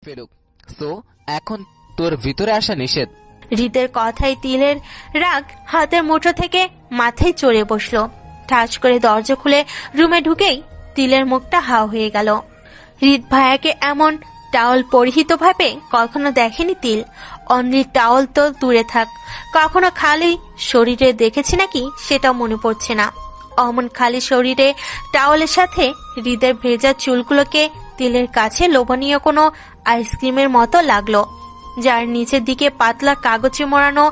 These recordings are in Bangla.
ফেরুক। সো এখন তোর ভিতরে আসা নিষেধ। হৃদের কথায় তিলের রাগ হাতের মুঠো থেকে মাথায় চড়ে বসলো। ঠাস করে দরজা খুলে রুমে ঢুকেই তিলের মুখটা হাও হয়ে গেল। হৃদ ভাইয়াকে এমন টাওয়াল পরিহিত ভাবে কখনো দেখেনি তিল। অনলি টাওয়াল তো দূরে থাক, কখনো খালি শরীরে দেখেছে নাকি সেটাও মনে পড়ছে না। অমন খালি শরীরে টাওয়ালের সাথে হৃদের ভেজা চুলগুলোকে তিলের কাছে লোভনীয় কোনো আইসক্রিমের মতো লাগলো, যার নিচের দিকে পাতলা কাগজে মোড়ানো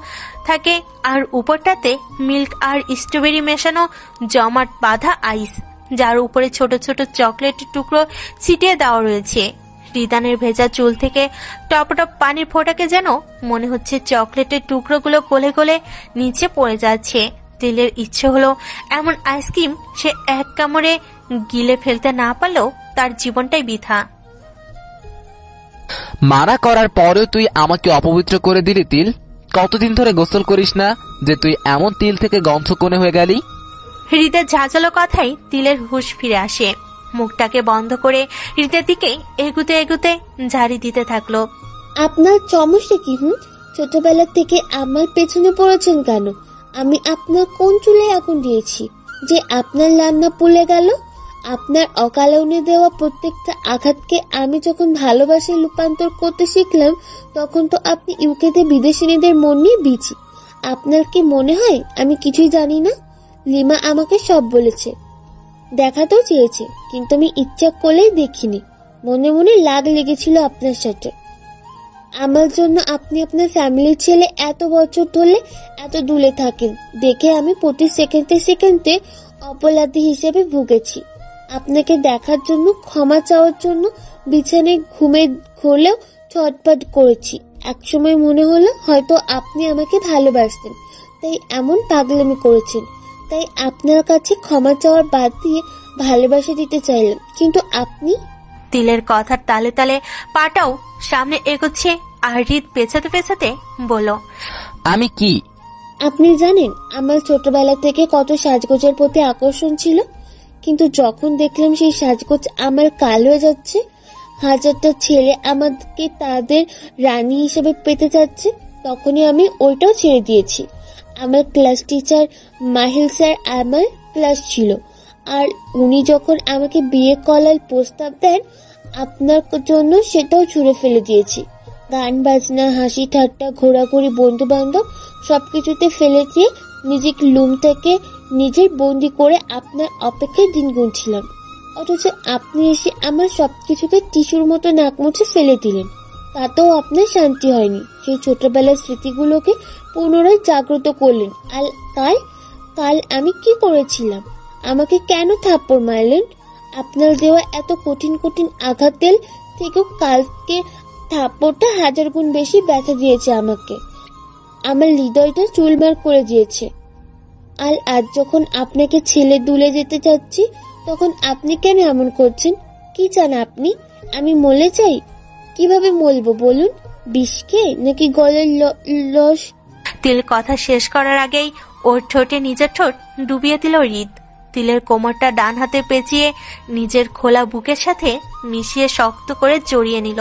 থাকে আর উপরটাতে মিল্ক আর স্ট্রবেরি মেশানো জমাট বাঁধা আইস, যার উপরে ছোট ছোট চকলেটের টুকরো ছিটিয়ে দেওয়া রয়েছে। হৃদানের ভেজা চুল থেকে টপ টপ পানির ফোঁটাকে যেন মনে হচ্ছে চকলেটের টুকরোগুলো গলে গলে নিচে পড়ে যাচ্ছে। তিলের ইচ্ছে হলো এমন আইসক্রিম সে এক কামড়ে গিলে ফেলতে না পারলেও তার জীবনটাই বৃথা। মারা করার পরেও তুই আমাকে অপবিত্র করে দিলি তিল। কতদিন ধরে গোসল করিস না যে তুই এমন তিল থেকে গন্ধকনে হয়ে গেলি? হৃদের ঝাঁঝালো কথাই তিলের হুঁশ ফিরে আসে। মুখটাকে বন্ধ করে হৃদের দিকে এগুতে এগুতে ঝাড়ি দিতে থাকলো। আপনার সমস্যা কি? ছোটবেলা থেকে আমার পেছনে পড়েছেন কেন? আমি আপনার কোন চুলে আগুন দিয়েছি যে আপনার রান্না পুড়ে গেল? আপনার অকালনে দেওয়া প্রত্যেকটা আঘাতকে আমি যখন ভালোবাসায় রূপান্তর করতে শিখলাম, তখন তো আপনি ইউকেতে বিদেশিনীদের মন নিয়ে বিচি। আপনার কি মনে হয় আমি কিছুই জানি না? লিমা আমাকে সব বলেছে, দেখাতেও চেয়েছে, কিন্তু আমি ইচ্ছা করলেই দেখিনি। মনে মনে লাগ লেগেছিল আপনার সাথে। আমার জন্য আপনি আপনার ফ্যামিলির ছেলে এত বছর ধরে এত দূরে থাকেন দেখে আমি প্রতি সেকেন্ডে সেকেন্ডে অপরাধী হিসেবে ভুগেছি। আপনাকে দেখার জন্য, ক্ষমা চাওয়ার জন্য বিছানায় ঘুমে ঘুরলেও ছটফট করেছি। একসময় মনে হলো হয়তো আপনি আমাকে ভালোবাসতেন, তাই এমন পাগলামি করেছেন। তাই আপনার কাছে ক্ষমা চাওয়ার বাদ দিয়ে ভালোবাসা দিতে চাইলাম, কিন্তু আপনি। তিলের কথার তালে তালে পাটাও সামনে এগোচ্ছে আর হৃদ পেছাতে পেছাতে বলল, আমি কি? আপনি জানেন আমার ছোটবেলা থেকে কত সাজগোজের প্রতি আকর্ষণ ছিল, কিন্তু যখন দেখলাম সেই সাজগোজ আমার কাল হয়ে যাচ্ছে, হাজারটা ছেলে আমাকে তাদের রানী হিসেবে পেতে যাচ্ছে, তখনই আমি ওইটাও ছেড়ে দিয়েছি। আমার ক্লাস টিচার মাহিল স্যার আমার ক্লাস ছিল, আর উনি যখন আমাকে বিয়ে করার প্রস্তাব দেন, আপনার জন্য সেটাও ছুঁড়ে ফেলে দিয়েছি। গান বাজনা, হাসি ঠাট্টা, ঘোরাঘুরি, বন্ধু বান্ধব সবকিছুতে ফেলে দিয়ে নিজেকে লুম থেকে নিজের বন্দি করে আপনার অপেক্ষায় দিন গুনছিলাম। অথচ আপনি এসে আমার সবকিছুকে টিস্যুর মতো নাক মুছে ফেলে দিলেন। তাতেও আপনার শান্তি হয়নি। সেই ছোটবেলার স্মৃতিগুলোকে পুনরায় জাগ্রত করলেন। আর কাল আমি কি করেছিলাম? আমাকে কেন থাপ্পড় মারলেন? আপনার দেওয়া এত কঠিন কঠিন আঘাতের থেকেও কালকে থাপ্পড়টা 1000 গুণ বেশি ব্যথা দিয়েছে আমাকে। আমার হৃদয়টা চুলমার করে দিয়েছে। আর আজ যখন আপনাকে ছেলে দুলে যেতে চাচ্ছি, তখন আপনি কেন এমন করছেন? কি চান আপনি? আমি মলে চাই? কিভাবে মলবো বলুন? বিষ খেয়ে নাকি গলের রস? তিল কথা শেষ করার আগেই ওর ঠোঁটে নিজের ঠোঁট ডুবিয়ে দিল হৃদ। তিলের কোমরটা ডান হাতে পেঁচিয়ে নিজের খোলা বুকের সাথে মিশিয়ে শক্ত করে জড়িয়ে নিল।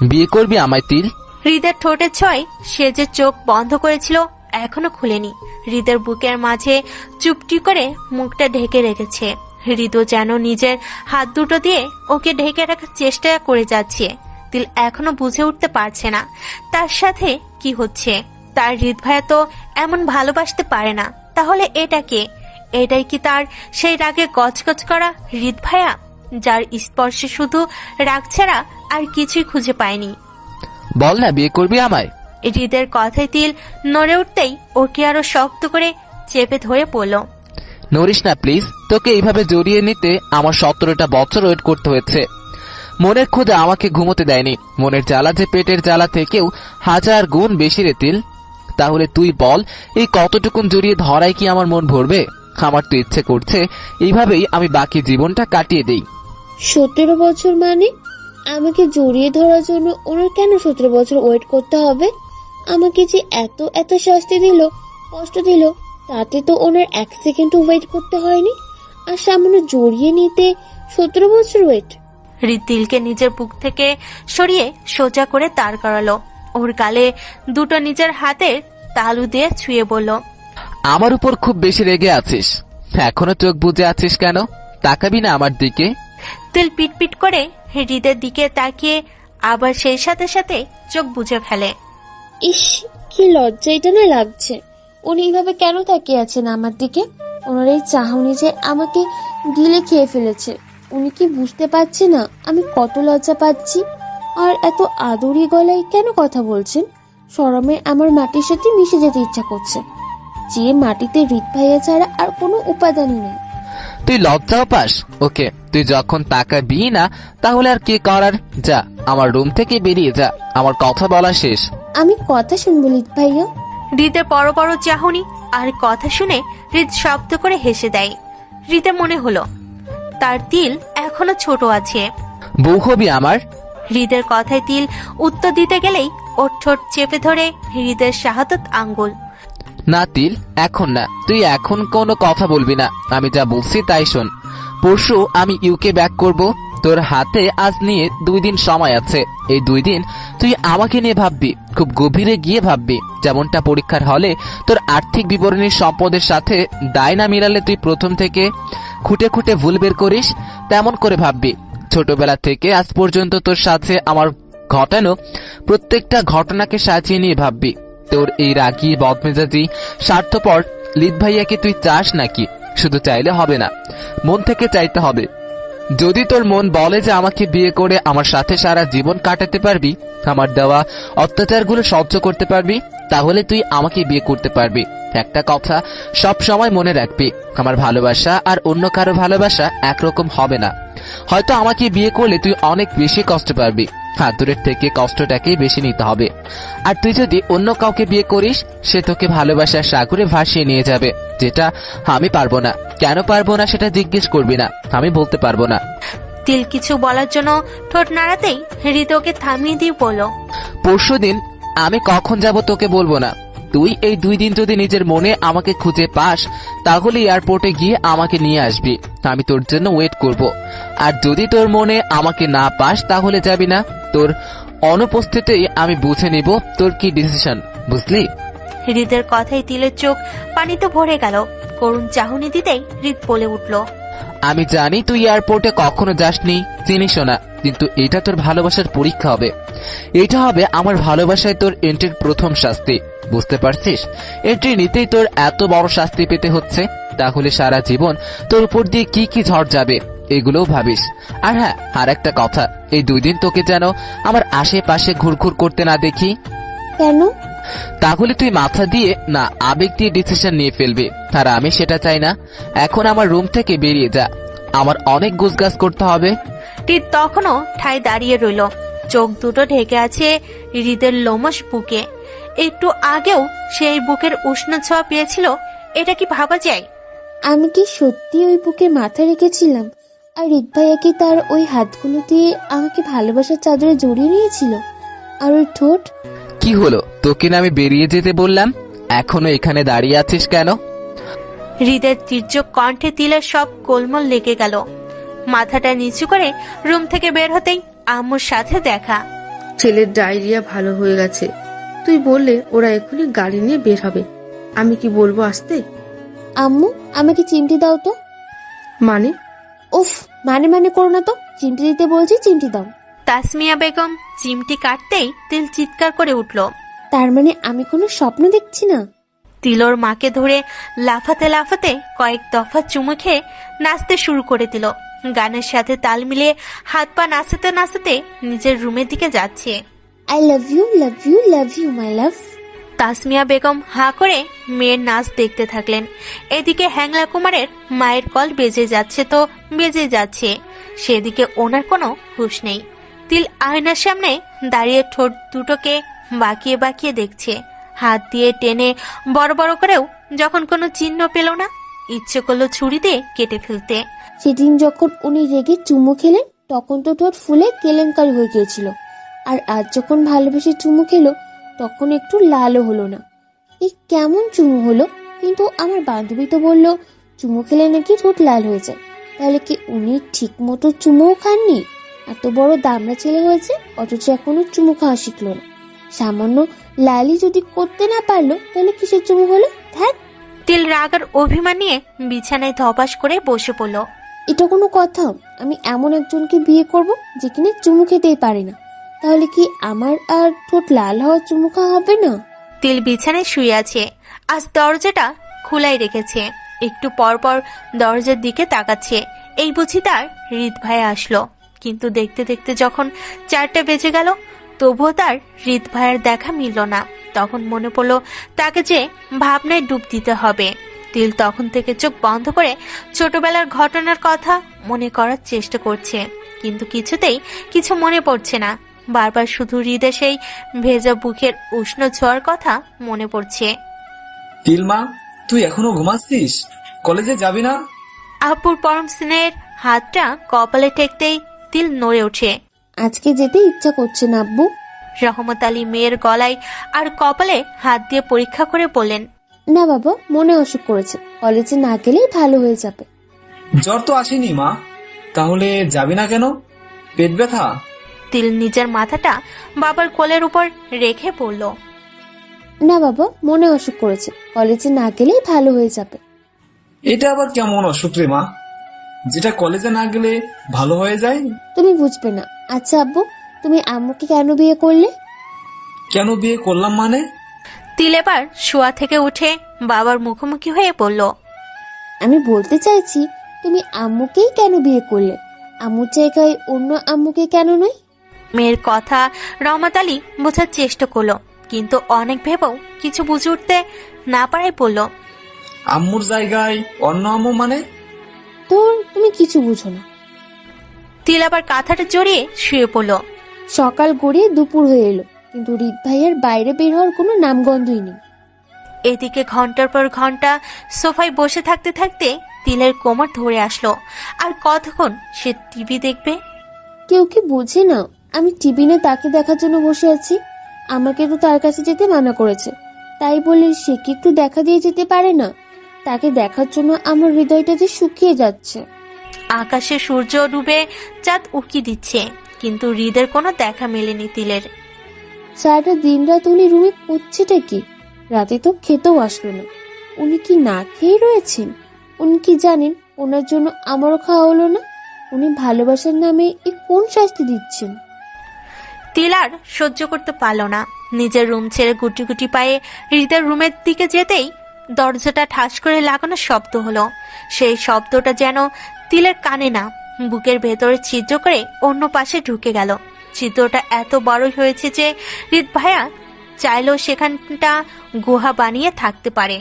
বিয়ে করবি আমায় তিল? হৃদের ঠোঁটের ছয় সে যে চোখ বন্ধ করেছিল এখনো খুলেনি। হৃদের বুকের মাঝে চুপটি করে মুখটা ঢেকে রেখেছে। হৃদও যেন নিজের হাত দুটো দিয়ে ওকে ঢেকে রাখার চেষ্টা করে যাচ্ছে। তিল এখনো বুঝে উঠতে পারছে না তার সাথে কি হচ্ছে। তার হৃদ ভাইয়া তো এমন ভালোবাসতে পারে না। তাহলে এটা কে? এটাই কি তার সেই রাগে গজগজ করা হৃদ ভাইয়া, যার স্পর্শে শুধু রাগ ছাড়া আর কিছুই খুঁজে পায়নি? বল না, বিয়ে করবি আমায়? হৃদের কথায় তিল নড়ে উঠতেই ওকে আরো শক্ত করে চেপে ধরে পড়ল। নড়িস না প্লিজ। তোকে এইভাবে জড়িয়ে নিতে আমার 17টা বছর ওয়েট করতে হয়েছে। মনের ক্ষুধা আমাকে ঘুমোতে দেয়নি। মনের জ্বালা যে পেটের জ্বালা থেকেও 1000 গুণ বেশি রে তিল। তাহলে তুই বল, এই কতটুকুন জড়িয়ে ধরাই কি আমার মন ভরবে? আমার তো ইচ্ছে করছে এইভাবেই আমি বাকি জীবনটা কাটিয়ে দেই। 17 বছর মানে? আমাকে জড়িয়ে ধরার জন্য ওনার কেন 17 বছর ওয়েট করতে হবে? আমাকে যে এত এত শাস্তি দিল, কষ্ট দিল, তাতে তো ওনার 1 সেকেন্ডও ওয়েট করতে হয়নি। আর সামান্য জড়িয়ে নিতে 17 বছর ওয়েট? হৃদ তিলকে নিজের বুক থেকে সরিয়ে সোজা করে দাঁড় করালো। ওর গালে দুটো নিজের হাতের তালু দিয়ে ছুঁয়ে বলল, আমার উপর খুব বেশি রেগে আছিস? এখনো চোখ বুজে আছিস কেন? তাকাবি না আমার দিকে? তিল পিটপিট করে হৃদের দিকে তাকিয়ে আবার সেই সাথে সাথে চোখ বুজে ফেলে। ইস, কি লজ্জা এটা না লাগছে। উনি এইভাবে কেন তাকিয়ে আছেন আমার দিকে? ওনার এই চাহনি যে আমাকে গিলে খেয়ে ফেলেছে। উনি কি বুঝতে পারছে না আমি কত লজ্জা পাচ্ছি? আর এত আদুরি গলায় কেন কথা বলছেন? শরমে আমার মাটির সাথে মিশে যেতে ইচ্ছা করছে, যে মাটিতে হৃদ ভাইয়া ছাড়া আর কোনো উপাদানই নেই। তুই লজ্জাও পাস? ওকে, তুই যখন তাকাবি না তাহলে আর কি করার? যা, আমার রুম থেকে বেরিয়ে যা, আমার কথা বলা শেষ। আমি কথা শুনবো হৃদ ভাইয়া। হৃদের বড় বড় চাহনি আর কথা শুনে হৃদ শব্দ করে হেসে দেয়। হৃদে মনে হলো তার তিল এখনো ছোট আছে। বউ হবি আমার? হৃদের কথায় তিল উত্তর দিতে গেলেই ওর ঠোঁট চেপে ধরে হৃদের শাহাদত আঙ্গুল। না তিল, এখন না। তুই এখন কোনো কথা বলবি না। আমি যা বলছি তাই শোন। পরশু আমি ইউকে ব্যাক করব। তোর হাতে আজ নিয়ে 2 দিন সময় আছে। এই 2 দিন তুই আমাকে নিয়ে ভাববি, খুব গভীরে গিয়ে ভাববি। যেমনটা পরীক্ষার হলে তোর আর্থিক বিবরণীর সম্পদের সাথে দায় না মিলালে তুই প্রথম থেকে খুঁটে খুঁটে ভুল বের করিস, তেমন করে ভাববি। ছোটবেলা থেকে আজ পর্যন্ত তোর সাথে আমার ঘটানো প্রত্যেকটা ঘটনাকে সাজিয়ে নিয়ে ভাববি। তোর এই রাগী, বদমেজাজি, স্বার্থপর লিদ ভাইয়াকে তুই চাস নাকি? শুধু চাইলে হবে না, মন থেকে চাইতে হবে। যদি তোর মন বলে যে আমাকে বিয়ে করে আমার সাথে সারা জীবন কাটাতে পারবি, আমার দেওয়া অত্যাচারগুলো সহ্য করতে পারবি, তাহলে তুই আমাকে বিয়ে করতে পারবি। একটা কথা সব সময় মনে রাখবি, আমার ভালোবাসা আর অন্য কারো ভালোবাসা একরকম হবে না। হয়তো আমাকে বিয়ে করলে তুই অনেক বেশি কষ্ট পাবি, হাতুরের থেকে কষ্টটাকেই বেশি নিতে হবে। আর তুই যদি অন্য কাউকে বিয়ে করিস, সে তোকে ভালোবাসার সাগরে ভাসিয়ে নিয়ে যাবে, যেটা আমি পারবো না। কেন পারবো না সেটা জিজ্ঞেস করবি না, আমি বলতে পারবো না। তিল কিছু বলার জন্য ঠোঁট নাড়াতেই হৃদ ওকে থামিয়ে দিয়ে বলল, পরশুদিন আমি কখন যাব তোকে বলবো না। তুই এই 2 দিন যদি নিজের মনে আমাকে খুঁজে পাস, তাহলে এয়ারপোর্টে গিয়ে আমাকে নিয়ে আসবি। আমি তোর জন্য ওয়েট করব। আর যদি তোর মনে আমাকে না পাস, তাহলে যাবি না। তোর অনুপস্থিতিতেই আমি বুঝে নিব তোর কি ডিসিশন, বুঝলি? হৃদের কথায় তিলের চোখ পানিতে ভরে গেল। করুণ চাহনি দিতেই হৃদ বলে উঠল, আমি জানি তুই এয়ারপোর্টে কখনো যাসনি, চিনিসও না, কিন্তু এটা তোর ভালোবাসার পরীক্ষা হবে। এটা হবে আমার ভালোবাসায় তোর এন্ট্রির প্রথম শাস্তি, বুঝতে পারছিস? এন্ট্রি নিতেই তোর এত বড় শাস্তি পেতে হচ্ছে, তাহলে সারা জীবন তোর উপর দিয়ে কি কি ঝড় যাবে এগুলোও ভাবিস। আর হ্যাঁ, আর একটা কথা, এই 2 দিন তোকে যেন আমার আশেপাশে ঘুরঘুর করতে না দেখি। কেন? তাহলে তুই মাথা দিয়ে না আবেগ দিয়ে ডিসিশন নিয়ে ফেলবি, আর আমি সেটা চাই না। এখন আমার রুম থেকে বেরিয়ে যা, আমার অনেক গুজগাছ করতে হবে। হৃদ তখনও ঠায় দাঁড়িয়ে রইল, চোখ দুটো ঢেকে আছে হৃদের লোমশ বুকে। একটু আগেও সেই বুকের উষ্ণ ছোঁয়া পেয়েছিল, এটা কি ভাবা যায়? আমি কি সত্যি ওই বুকে মাথা রেখেছিলাম? আর হৃদ ভাইয়া কি তার ওই হাতগুলো দিয়ে আমাকে ভালোবাসার চাদরে জড়িয়ে নিয়েছিল? আর ওই ঠোঁট? কি হলো, তোকে না আমি বেরিয়ে যেতে বললাম? এখনো এখানে দাঁড়িয়ে আছিস কেন? হৃদের তীর্যক কণ্ঠে তিলের সব গোলমল লেগে গেল। মাথাটা নিচু করে রুম থেকে বের হতেই আম্মুর সাথে দেখা। ছেলের ডায়রিয়া ভালো হয়ে গেছে, তুই বললে ওরা এখনই গাড়ি নিয়ে বের হবে। আমি কি বলবো আসতে? আম্মু, আমাকে চিমটি দাও তো। মানে? উফ, মানে করো না তো, চিমটি দিতে বলছি, চিমটি দাও। তাসমিয়া বেগম চিমটি কাটতেই তিল চিৎকার করে উঠল। তার মানে আমি কোনো স্বপ্ন দেখছি না? তিলোর মাকে ধরে লাফাতে লাফাতে কয়েক দফা চুমু খেয়ে নাচতে শুরু করে দিল। গানের সাথে তাল মিলিয়ে হাত পা নাচাতে নাচাতে নিজের রুমের দিকে যাচ্ছে। I love you, love you, love you my love. Tasmiya Begum হা করে মেয়ের নাচ দেখতে থাকলেন। এদিকে হ্যাংলা কুমারের মায়ের কল বেজে যাচ্ছে তো বেজে যাচ্ছে, সেদিকে ওনার কোনো হুঁশ নেই। তিল আয়নার সামনে দাঁড়িয়ে ঠোঁট দুটোকে বাঁকিয়ে বাঁকিয়ে দেখছে। হাত দিয়ে টেনে বড় বড় করেও যখন কোনো চিহ্ন পেল না, ইচ্ছে করলো ছুরি দিয়ে কেটে ফেলতে। সেদিন যখন উনি রেগে চুমু খেলেন, তখন তো ঠোঁট ফুলে কেলেঙ্কারি হয়ে গিয়েছিল। আর আজ যখন ভালোবেসে চুমু খেলো, তখন একটু লালও হলো না। এই কেমন চুমু হলো? কিন্তু আমার বান্ধবী তো বললো চুমু খেলে নাকি ঠোঁট লাল হয়ে যায়। তাহলে কি উনি ঠিক মতো চুমুও খাননি? এত বড় দামড়া ছেলে হয়েছে, অথচ এখনো চুমু খাওয়া শিখলো না। সামান্য লালি যদি করতে না পারলো, তাহলে কিসের চুমু হলো? ধ্যাত। তিল রাগ আর অভিমান নিয়ে বিছানায় ধপাস করে বসে পড়ল। এটা কোনো কথা? আমি এমন একজনকে বিয়ে করব যে কিনা চুমু খেতেই পারে না, তাহলে কি আমার আর ঠোঁট লাল হওয়া চুমু খাওয়া হবে না? তিল বিছানায় শুয়ে আছে, আজ দরজাটা খোলাই রেখেছে। একটু পর পর দরজার দিকে তাকাচ্ছে। এই বুঝি তার হৃদ ভাই আসলো। কিন্তু দেখতে দেখতে যখন 4টা বেজে গেল, তবুও তার হৃদ ভাইয়ের দেখা মিলল না। তখন মনে পড়লো তাকে যে ভাবনায় ডুব দিতে হবে। তিল তখন থেকে চোখ বন্ধ করে ছোটবেলার ঘটনার কথা মনে করার চেষ্টা করছে, কিন্তু কিছুতেই কিছু মনে পড়ছে না। বারবার শুধু হৃদে সেই ভেজা বুকের উষ্ণ ছোঁয়ার কথা মনে পড়ছে। তিলমা, তুই এখনো ঘুমাচ্ছিস? কলেজে যাবি না? আপুর পরম স্নেহের হাতটা কপালে ঠেকতেই তিল নড়ে ওঠে। আজকে যেতে ইচ্ছা করছে না আব্বু। রহমত আলী মেয়ের গলায় আর কপালে হাত দিয়ে পরীক্ষা করে বললেন, না বাবা, মনে অসুখ করেছে, কলেজে না গেলেই ভালো হয়ে যাবে। জ্বর তো আসেনি মা, তাহলে যাবি না কেন? পেট ব্যথা? তিল নিজের মাথাটা বাবার কোলের উপর রেখে বলল, না বাবা, মনে অসুখ করেছে, কলেজে না গেলেই ভালো হয়ে যাবে। এটা আবার কেমন অসুখ রে মা, যেটা কলেজে না গেলে ভালো হয়ে যায়? তুমি বুঝবে না। আচ্ছা আব্বু, তুমি আম্মুকে কেন বিয়ে করলে? কেন বিয়ে করলাম মানে? তিল এবার শোয়া থেকে উঠে বাবার মুখোমুখি হয়ে বলল, আমি বলতে চাইছি, তুমি আম্মুকেই কেন বিয়ে করলে? আম্মুর জায়গায় অন্য আম্মুকে কেন নয়? মেয়ের কথা রহমত আলী বোঝার চেষ্টা করলো, কিন্তু অনেক ভেবেও কিছু বুঝে উঠতে না পারাই বলল, আম্মুর জায়গায় অন্য আম্মু মানে? তোর তুমি কিছু বুঝো না। তিল আবার কাঁথাটা জড়িয়ে শুয়ে পড়ল। সকাল গড়িয়ে দুপুর হয়ে এলো, কিন্তু হৃদ ভাইয়ের বাইরে বের হওয়ার কোনো নামগন্ধই নেই। এদিকে ঘন্টার পর ঘন্টা সোফায় বসে থাকতে থাকতে তিলের কোমর ধরে আসলো। আর কতক্ষণ সে টিভি দেখবে? কেউ কি বোঝে না আমি টিভি না তাকে দেখার জন্য বসে আছি? আমাকে তো তার কাছে যেতে মানা করেছে, তাই বলে সে কি একটু দেখা দিয়ে যেতে পারে না? তাকে দেখার জন্য আমার হৃদয়টা যে শুকিয়ে যাচ্ছে। আকাশে সূর্য ডুবে চাঁদ উকি দিচ্ছে, কিন্তু হৃদের কোনো দেখা মেলেনি তিলের। সারাটা দিন রাত উনি রুমে করছেটা কি? রাতে তো খেতেও আসলো না। উনি কি না খেয়ে রয়েছেন? উনি কি জানেন ওনার জন্য আমারও খাওয়া হলো না? উনি ভালোবাসার নামে এ কোন শাস্তি দিচ্ছেন? তিল আর সহ্য করতে পারল না। নিজের রুম ছেড়ে গুটি গুটি পায়ে হৃদের রুমের দিকে যেতেই দরজাটা ঠাস করে লাগানো শব্দ হলো। সেই শব্দটা যেন তিলের কানে না, বুকের ভেতরে ছিদ্র করে অন্য পাশে ঢুকে গেল। ছিদ্রটা এত বড়ই হয়েছে যে হৃদ ভাইয়া চাইলেও সেখানটা গুহা বানিয়ে থাকতে পারে।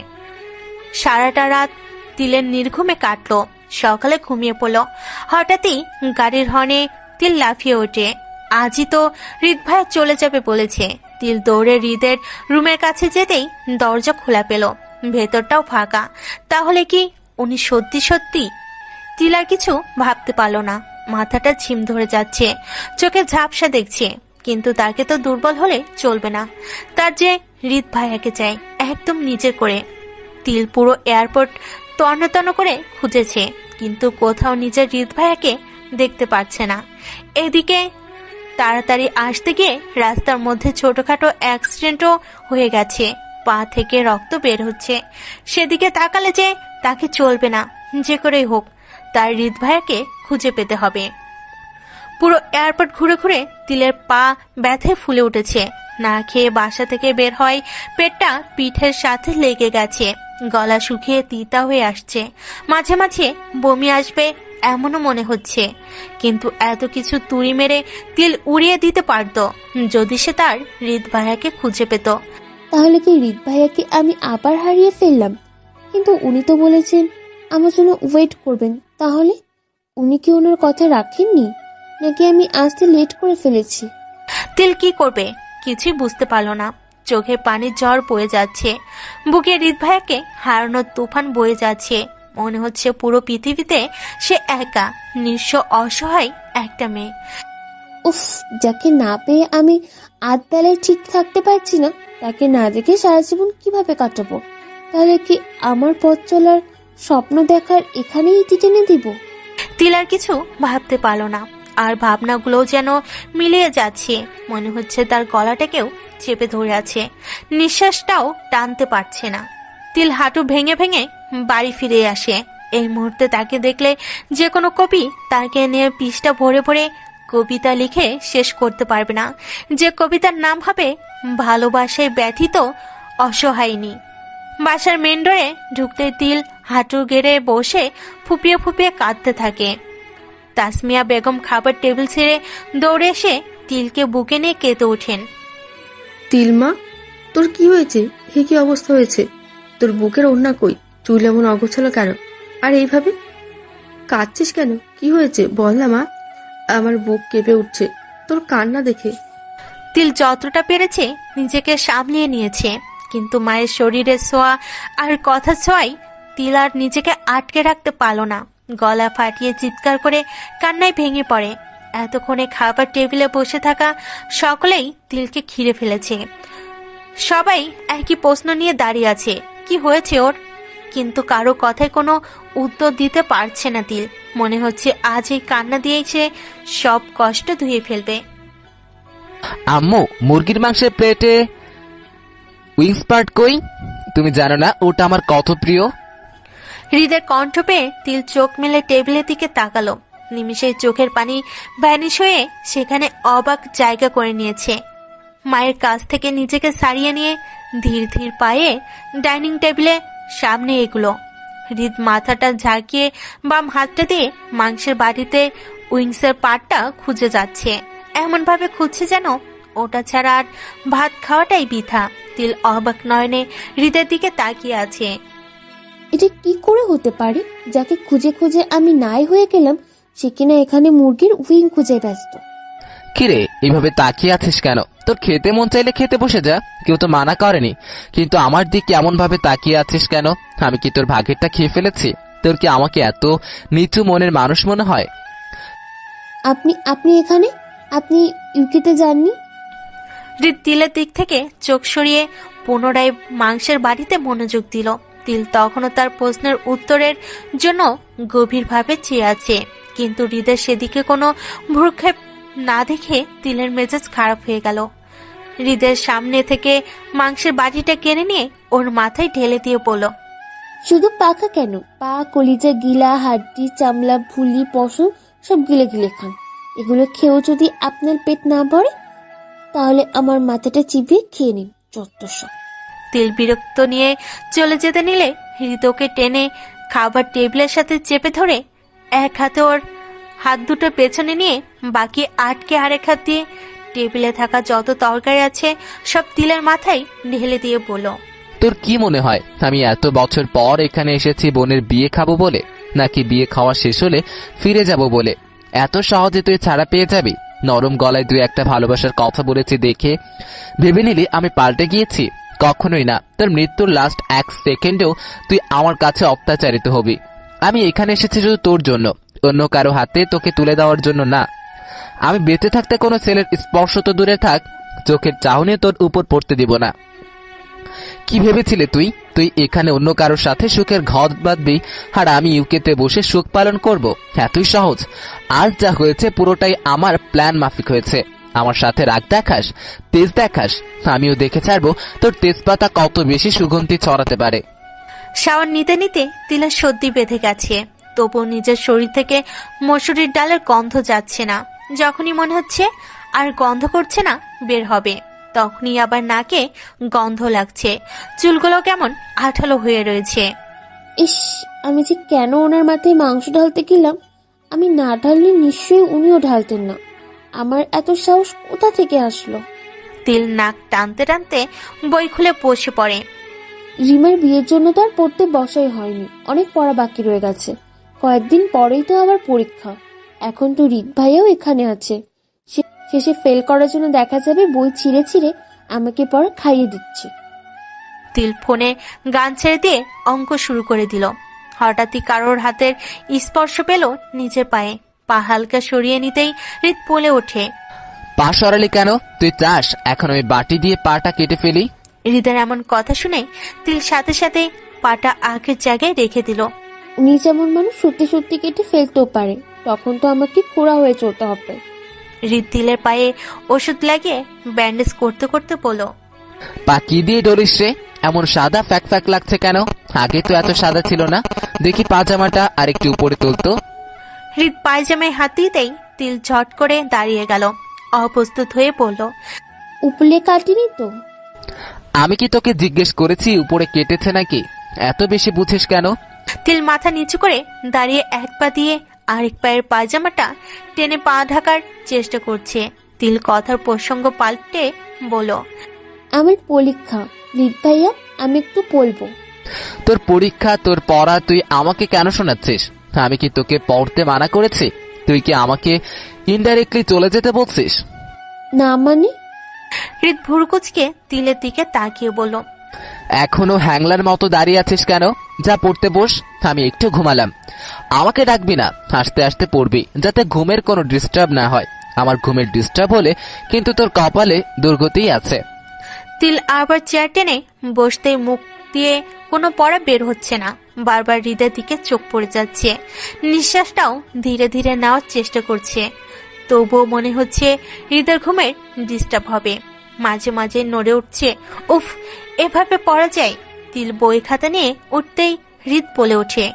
সারাটা রাত তিলের নির্ঘুমে কাটলো। সকালে ঘুমিয়ে পড়ল। হঠাৎই গাড়ির হর্নে তিল লাফিয়ে ওঠে। আজই তো হৃদ ভাইয়া চলে যাবে বলেছে। তিল দৌড়ে হৃদের রুমের কাছে যেতেই দরজা খোলা পেল, ভেতরটাও ফাঁকা। তাহলে কি উনি সত্যি সত্যি? তিল আর কিছু ভাবতে পারল না। মাথাটা ঝিম ধরে যাচ্ছে, চোখে ঝাপসা দেখছে। কিন্তু তাকে তো দুর্বল হলে চলবে না। তার যে হৃদ ভাইয়াকে চাই, একদম নিজের করে। তিল পুরো এয়ারপোর্ট তন্ন করে খুঁজেছে, কিন্তু কোথাও নিজের হৃদ ভাইয়াকে দেখতে পাচ্ছে না। এদিকে তাড়াতাড়ি আসতে গিয়ে রাস্তার মধ্যে ছোটখাটো অ্যাক্সিডেন্টও হয়ে গেছে। পা থেকে রক্ত বের হচ্ছে। সেদিকে তাকালে যে তাকে চলবে না। যে করেই হোক তার হৃদ ভাইয়াকে খুঁজে পেতে হবে। পুরো এয়ারপোর্ট ঘুরে ঘুরে তিলের পা ব্যথায় ফুলে উঠেছে। না খেয়ে বাসা থেকে বের হয়, পেটটা পিঠের সাথে লেগে গেছে। গলা শুকিয়ে তিতা হয়ে আসছে। মাঝে মাঝে বমি আসবে এমনও মনে হচ্ছে। কিন্তু এত কিছু তুড়ি মেরে তিল উড়িয়ে দিতে পারত যদি সে তার হৃদ ভাইয়াকে খুঁজে পেত। তাহলে কি হৃদ ভাইয়াকে আমি আবার হারিয়ে ফেললাম? কিন্তু উনি তো বলেছেন আমার জন্য ওয়েট করবেন। তাহলে উনি কি ওনার কথা রাখেননি, নাকি আমি আসতে লেট করে ফেলেছি? তিল কি করবে কিছুই বুঝতে পারল না। চোখে পানির ঝড় বয়ে যাচ্ছে। বুকে হৃদ ভাইয়াকে হারানোর তুফান বয়ে যাচ্ছে। মনে হচ্ছে পুরো পৃথিবীতে সে একা, নিঃস্ব, অসহায় একটা মেয়ে। উফ, যাকে না পেয়ে আমি আধ বেলায় ঠিক থাকতে পারছি না, তাকে না দেখে সারা জীবন কিভাবে কাটাবো? তাহলে কি আমার পথ চলার, স্বপ্ন দেখার এখানেই ইতি টেনে দিব? তিল আর কিছু ভাবতে পারল না। আর ভাবনাগুলোও যেন মিলিয়ে যাচ্ছে। মনে হচ্ছে তার গলাটাকেও চেপে ধরে আছে, নিঃশ্বাসটাও টানতে পারছে না। তিল হাঁটু ভেঙে ভেঙে বাড়ি ফিরে আসে। এই মুহূর্তে তাকে দেখলে যে কোনো কবি তাকে নিয়ে পৃষ্ঠা ভরে ভরে কবিতা লিখে শেষ করতে পারবে না। যে কবিতার নাম হবে ভালোবাসায় ব্যথিত অসহায়িনী। বাসার মেন ডোরে ঢুকতে তিল হাঁটু গেড়ে বসে ফুপিয়ে ফুপিয়ে কাঁদতে থাকে। তাসমিয়া বেগম খাবার টেবিল ছেড়ে দৌড়ে এসে তিলকে বুকে নিয়ে কেঁদে ওঠেন। তিলমা, তোর কি হয়েছে? হে, কি অবস্থা হয়েছে? তোর বুকের ওড়না কই? চুল এমন অগোছালো কেন? আর এইভাবে কাঁদছিস কেন? কি হয়েছে বল না মা। আমার বুক কেঁপে উঠছে তোর কান্না দেখে। তিল যতটা পেরেছে নিজেকে সামলিয়ে নিয়েছে, কিন্তু মায়ের শরীরের ছোঁয়া আর কথা ছোঁয়াই তিল আর নিজেকে আটকে রাখতে পারল না। গলা ফাটিয়ে চিৎকার করে কান্নায় ভেঙে পড়ে। এতক্ষণে খাবার টেবিলে বসে থাকা সকলেই তিলকে ঘিরে ফেলেছে। সবাই একই প্রশ্ন নিয়ে দাঁড়িয়ে আছে, কি হয়েছে ওর? কিন্তু কারো কথায় কোনো উত্তর দিতে পারছে না তিল। মনে হচ্ছে আজ এই কান্না দিয়েই সে সব কষ্ট ধুয়ে ফেলবে। আম্মু, মুরগির মাংসের প্লেটে উইংস পার্ট কই? তুমি জানো না ওটা আমার কত প্রিয়? হৃদের কণ্ঠ পেয়ে তিল চোখ মেলে টেবিলের দিকে তাকালো। নিমিষে চোখের পানি ভ্যানিশ হয়ে সেখানে অবাক জায়গা করে নিয়েছে। মায়ের কাছ থেকে নিজেকে সারিয়ে নিয়ে ধীর ধীর পায়ে ডাইনিং টেবিলে সামনে এগুলো। হৃদ মাথাটা ঝাঁকিয়ে বাম হাতটা দিয়ে মাংসের বাটিতে উইংসের পাটটা খুঁজে যাচ্ছে। এমন ভাবে খুঁজছে যেন ওটা ছাড়া আর ভাত খাওয়াটাই বৃথা। তিল অবাক নয়নে হৃদের দিকে তাকিয়ে আছে। এটা কি করে হতে পারে? যাকে খুঁজে খুঁজে আমি নাই হয়ে গেলাম, সে কিনা এখানে মুরগির উইং খুঁজে ব্যস্ত। কিরে, এইভাবে তাকিয়ে আছিস কেন? তোর খেতে মন চাইলে খেতে বসে যা, কেউ তো মানা করেনি। কিন্তু আমার দিকে এমন ভাবে তাকিয়ে আছিস কেন? আমি কি তোর ভাগেরটা খেয়ে ফেলেছি? তোর কি আমাকে এত নিচু মনের মানুষ মনে হয়? আপনি আপনি এখানে? আপনি ইউকেতে যাননি? হৃদ তিলের দিক থেকে চোখ সরিয়ে পুনরায় মাংসের বাড়িতে মনোযোগ দিল। তিল তখনও তার প্রশ্নের উত্তরের জন্য গভীরভাবে চেয়ে আছে, কিন্তু হৃদের সেদিকে কোনো ভ্রুক্ষেপ না দেখে তিলের মেজাজ খারাপ হয়ে গেল। হৃদের সামনে থেকে মাংসের বাটিটা কেড়ে নিয়ে ওর মাথায় ঢেলে দিয়ে বলল, শুধু পাখা কেন, পা, কলিজা, গিলা, হাড্ডি, চামড়া, ভুলি, পশম সব গিলে গিলে খান। এগুলো খেয়েও যদি আপনার পেট না ভরে তাহলে আমার মাথাটা চিবিয়ে খেয়ে নিন, যত। তিল বিরক্ত নিয়ে চলে যেতে নিলে হৃদ ওকে টেনে খাবার টেবিলের সাথে চেপে ধরে এক হাতে ওর হাত দুটো পেছনে নিয়ে বাকি আটকে আরেক হাত দিয়ে টেবিলে থাকা যত তরকারি আছে সব তিলের মাথায় ঢেলে দিয়ে বলল, তোর কি মনে হয় আমি এত বছর পর এখানে এসেছি বোনের বিয়ে খাবো বলে, নাকি বিয়ে খাওয়া শেষ হলে ফিরে যাব বলে? এত সহজে তুই ছাড়া পেয়ে যাবি? নরম গলায় দুই একটা ভালোবাসার কথা বলেছি দেখে ভেবে নিলি আমি পাল্টে গিয়েছি? কখনোই না। তোর মৃত্যুর লাস্ট এক সেকেন্ডেও তুই আমার কাছে অত্যাচারিত হবি। আমি এখানে এসেছি শুধু তোর জন্য, অন্য কারো হাতে তোকে তুলে দেওয়ার জন্য না। আমি বেঁচে থাকতে কোনো ছেলের স্পর্শ তো দূরে থাক, চোখের চাহনি তোর উপর পড়তে দিব না। কি ভেবেছিলে তুই এখানে অন্য কারোর সাথে সুখের ঘর বাঁধবি আর আমি ইউকেতে বসে সুখ পালন করব? এতই সহজ? আজ যা হয়েছে পুরোটাই আমার প্ল্যান মাফিক হয়েছে। আমার সাথে রাগ দেখাস, তেজ দেখাস, আমিও দেখে ছাড়বো তোর তেজপাতা কত বেশি সুগন্ধি ছড়াতে পারে। শাওয়ার নিতে নিতে তিলের সর্দি বেঁধে গেছে, তবুও নিজের শরীর থেকে মসুরির ডালের গন্ধ যাচ্ছে না। যখনই মনে হচ্ছে আর গন্ধ করছে না বের হবে, তখনই আবার নাকে গন্ধ লাগছে। চুলগুলো কেমন আঠালো হয়ে রয়েছে। ইস, আমি যে কেন ওনার মাথায় মাংস ঢালতে গেলাম। আমি না ঢাললে নিশ্চয়ই উনিও ঢালতেন না। আমার এত সাহস কোথা থেকে আসলো? তিল নাক টানতে টানতে বই খুলে বসে পড়ে। রিমার বিয়ের জন্য তো আর পড়তে বসাই হয়নি, অনেক পড়া বাকি রয়ে গেছে। কয়েকদিন পরেই তো আবার পরীক্ষা। এখন তো রিক ভাইয়াও এখানে আছে। শেষে ফেল করার জন্য দেখা যাবে বই ছিঁড়ে ছিঁড়ে আমাকে পড়া খাইয়ে দিচ্ছে। তিল ফোনে গান ছেড়ে দিয়ে অঙ্ক শুরু করে দিল। হঠাৎই কারোর হাতের স্পর্শ পেল নিজের পায়ে। পা হালকা সরিয়ে নিতেই হৃদ বলে ওঠে, পা সরালি কেন? তুই চাস এখন আমি বাটি দিয়ে পাটা কেটে ফেলি? হৃদের এমন কথা শুনে তিল সাথে সাথে পাটা আগের জায়গায় রেখে দিল। উনি যেমন মানুষ সত্যি সত্যি কেটে ফেলতেও পারে, তখন তো আমাকে খোঁড়া হয়ে চলতে হবে। হৃদ তিলের পায়ে ওষুধ লাগিয়ে ব্যান্ডেজ করতে করতে বলল, পা কি দিয়ে ডরিস রে? এমন সাদা ফ্যাক ফ্যাক লাগছে কেন? আগে তো এত সাদা ছিল না। দেখি পাজামাটা আর একটু উপরে তুলতো। হৃদ পায়জামায় হাত দিতেই তিল ঝট করে দাঁড়িয়ে গেল, অপ্রস্তুত হয়ে বলল, উপলে কাটিনি তো। আমি কি তোকে জিজ্ঞেস করেছি উপরে কেটেছে নাকি? এত বেশি বুঝিস কেন? তিল মাথা নিচু করে দাঁড়িয়ে এক পা দিয়ে আরেক পায়ের পায়জামাটা টেনে পা ঢাকার চেষ্টা করছে। তিল কথার প্রসঙ্গ পাল্টে বলল, আমার পরীক্ষা রিত ভাইয়া, আমি একটু বলবো। তোর পরীক্ষা, তোর পড়া, তুই আমাকে কেন শোনাচ্ছিস? আমি কি তোকে পড়তে মানা করেছি? তুই কি আমাকে ইনডাইরেক্টলি চলে যেতে বলছিস? না মানে? হৃদ ভুরকুচকে তিলের দিকে তাকিয়ে বলল, এখনো হ্যাংলার মতো দাঁড়িয়ে আছিস কেন? যা পড়তে বস। আমি একটু ঘুমালাম। আমাকে ডাকবি না, আস্তে আস্তে পড়বি, যাতে ঘুমের কোনো ডিস্টার্ব না হয়। আমার ঘুমের ডিস্টার্ব হলে কিন্তু তোর কপালে দুর্গতি আছে। তিল আবার চেয়ার টেনে বসতে মুখ দিয়ে কোনো পড়া বের হচ্ছে না। বারবার হৃদের দিকে চোখ পড়ে যাচ্ছে, নিঃশ্বাসটাও ধীরে ধীরে নেওয়ার চেষ্টা করছে। তবুও মনে হচ্ছে হৃদের ঘুমের ডিস্টার্ব হবে। মাঝে মাঝে নড়ে উঠছে। উফ, এভাবে পড়া যায়? তিল বই খাতা নিয়ে উঠতেই হৃদ বলে ওঠে,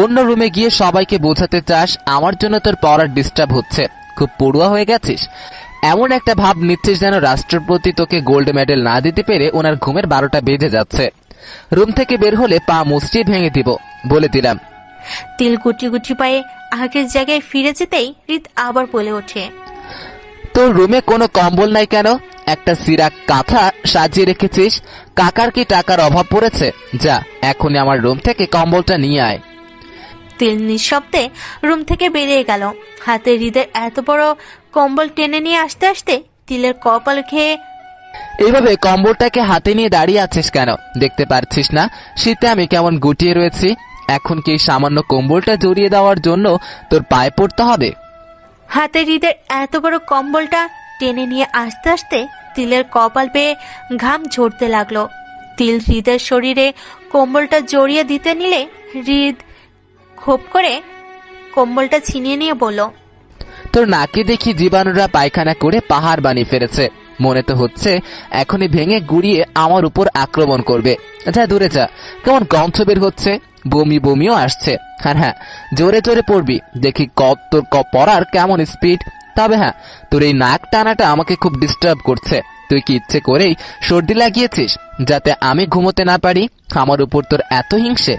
অন্য রুমে গিয়ে সবাইকে বোঝাতে চাস আমার জন্য তোর পড়ার ডিস্টার্ব হচ্ছে? খুব পড়ুয়া হয়ে গেছিস। এমন একটা ভাব নিচ্ছিস যেন রাষ্ট্রপতি তোকে গোল্ড মেডেল না দিতে পেরে ওনার ঘুমের 12টা বেজে যাচ্ছে। রুম থেকে বের হলে পা মুচড়িয়ে ভেঙে দিব, বলে দিলাম। তিল গুটি গুটি পায়ে আগের জায়গায় ফিরে যেতেই হৃদ আবার বলে ওঠে, তোর রুমে কোনো কম্বল নাই কেন? একটা সিরাক কাঁথা সাজিয়ে রেখেছিস। কাকার কি টাকার অভাব পড়েছে? যা এখনই আমার রুম থেকে কম্বলটা নিয়ে আয়। তিল নিঃশব্দে রুম থেকে বেরিয়ে গেল। হাতে হৃদের এত বড় কম্বল টেনে নিয়ে আসতে আসতে তিলের কপাল খেয়ে এইভাবে কম্বলটাকে হাতে নিয়ে দাঁড়িয়ে আছিস কেন? দেখতে পারছিস না শীতে আমি কেমন গুটিয়ে রয়েছি? এখন কি সামান্য কম্বলটা জড়িয়ে দেওয়ার জন্য তোর পায়ে পড়তে হবে? হাতে হৃদের এত বড় কম্বলটা টেনে নিয়ে আসতে আসতে তিলের কপাল পেয়ে ঘাম ঝরতে লাগলো। তিল হৃদের শরীরে কম্বলটা জড়িয়ে দিতে নিলে হৃদ খোপ করে কম্বলটা ছিনিয়ে নিয়ে বলল, তোর নাকে দেখি জীবাণুরা পায়খানা করে পাহাড় বানিয়ে ফেলেছে। মনে তো হচ্ছে এখনই ভেঙে গুড়িয়ে আমার উপর আক্রমণ করবে। যা দূরে যা, কেমন গন্ধ বের হচ্ছে, বমি বমিও আসছে। আর হ্যাঁ, জোরে জোরে পড়বি, দেখি তোর পড়ার কেমন স্পিড। তবে হ্যাঁ, তোর এই নাক টানাটা আমাকে খুব ডিস্টার্ব করছে। তুই কি ইচ্ছে করেই সর্দি লাগিয়েছিস যাতে আমি ঘুমোতে না পারি? আমার উপর তোর এত হিংসে?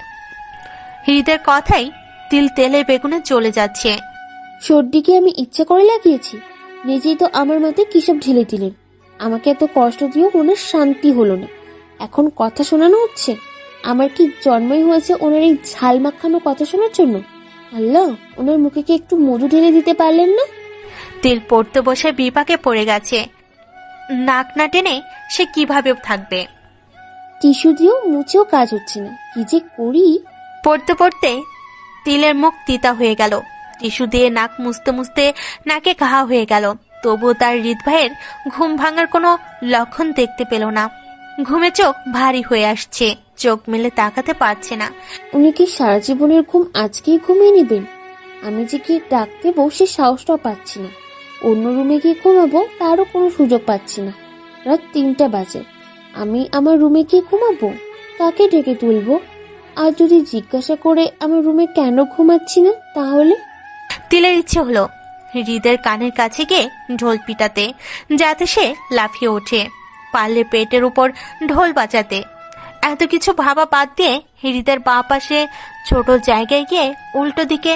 হৃদের কথাই তিল তেলে বেগুনে চলে যাচ্ছে। সর্দিকে আমি ইচ্ছা করে লাগিয়েছি? নিজেই তো আমার মাথায় কিসব ঢেলে দিলেন। আমাকে এত কষ্ট দিয়েও ওনার শান্তি হলো না, এখন কথা শোনানো হচ্ছে। আমার কি জন্মই হয়েছে ওনার এই ঝাল মাখানো কথা শোনার জন্য? আল্লাহ, ওনার মুখে কি একটু মধু ঢেলে দিতে পারলেন না? তিল পড়তে বসে বিপাকে পড়ে গেছে। নাক না টেনে সে কিভাবে থাকবে? টিস্যু দিয়েও মুছেও কাজ হচ্ছে না, কি যে করি। পড়তে পড়তে তিলের মুখ তিতা হয়ে গেল। টিস্যু দিয়ে নাক মুছতে মুছতে নাকে ঘা হয়ে গেল। তবুও তার হৃদ ভাইয়ের ঘুম ভাঙার কোনো লক্ষণ দেখতে পেল না। ঘুমে চোখ ভারী হয়ে আসছে, চোখ মেলে তাকাতে পারছে না। উনি কি সারা জীবনের ঘুম আজকেই ঘুমিয়ে নেবেন? আমি যে গিয়ে ডাকতে বসে সাহসটাও পাচ্ছি না। অন্য রুমে গিয়ে ঘুমাবো তারও কোনো সুযোগ পাচ্ছি না। রাত 3টা বাজে, আমি আমার রুমে গিয়ে ঘুমাবো? কাকে ডেকে তুলবো? আর যদি জিজ্ঞাসা করে আমার রুমে কেন ঘুমাচ্ছি না, তাহলে? তিলের ইচ্ছে হলো হৃদের কানের কাছে গিয়ে ঢোল পিটাতে, যাতে সে লাফিয়ে ওঠে। পারলে পেটের উপর ঢোল বাজাতে। এত কিছু ভাবা বাদ দিয়ে হৃদের বাঁ পাশে ছোট জায়গায় গিয়ে উল্টো দিকে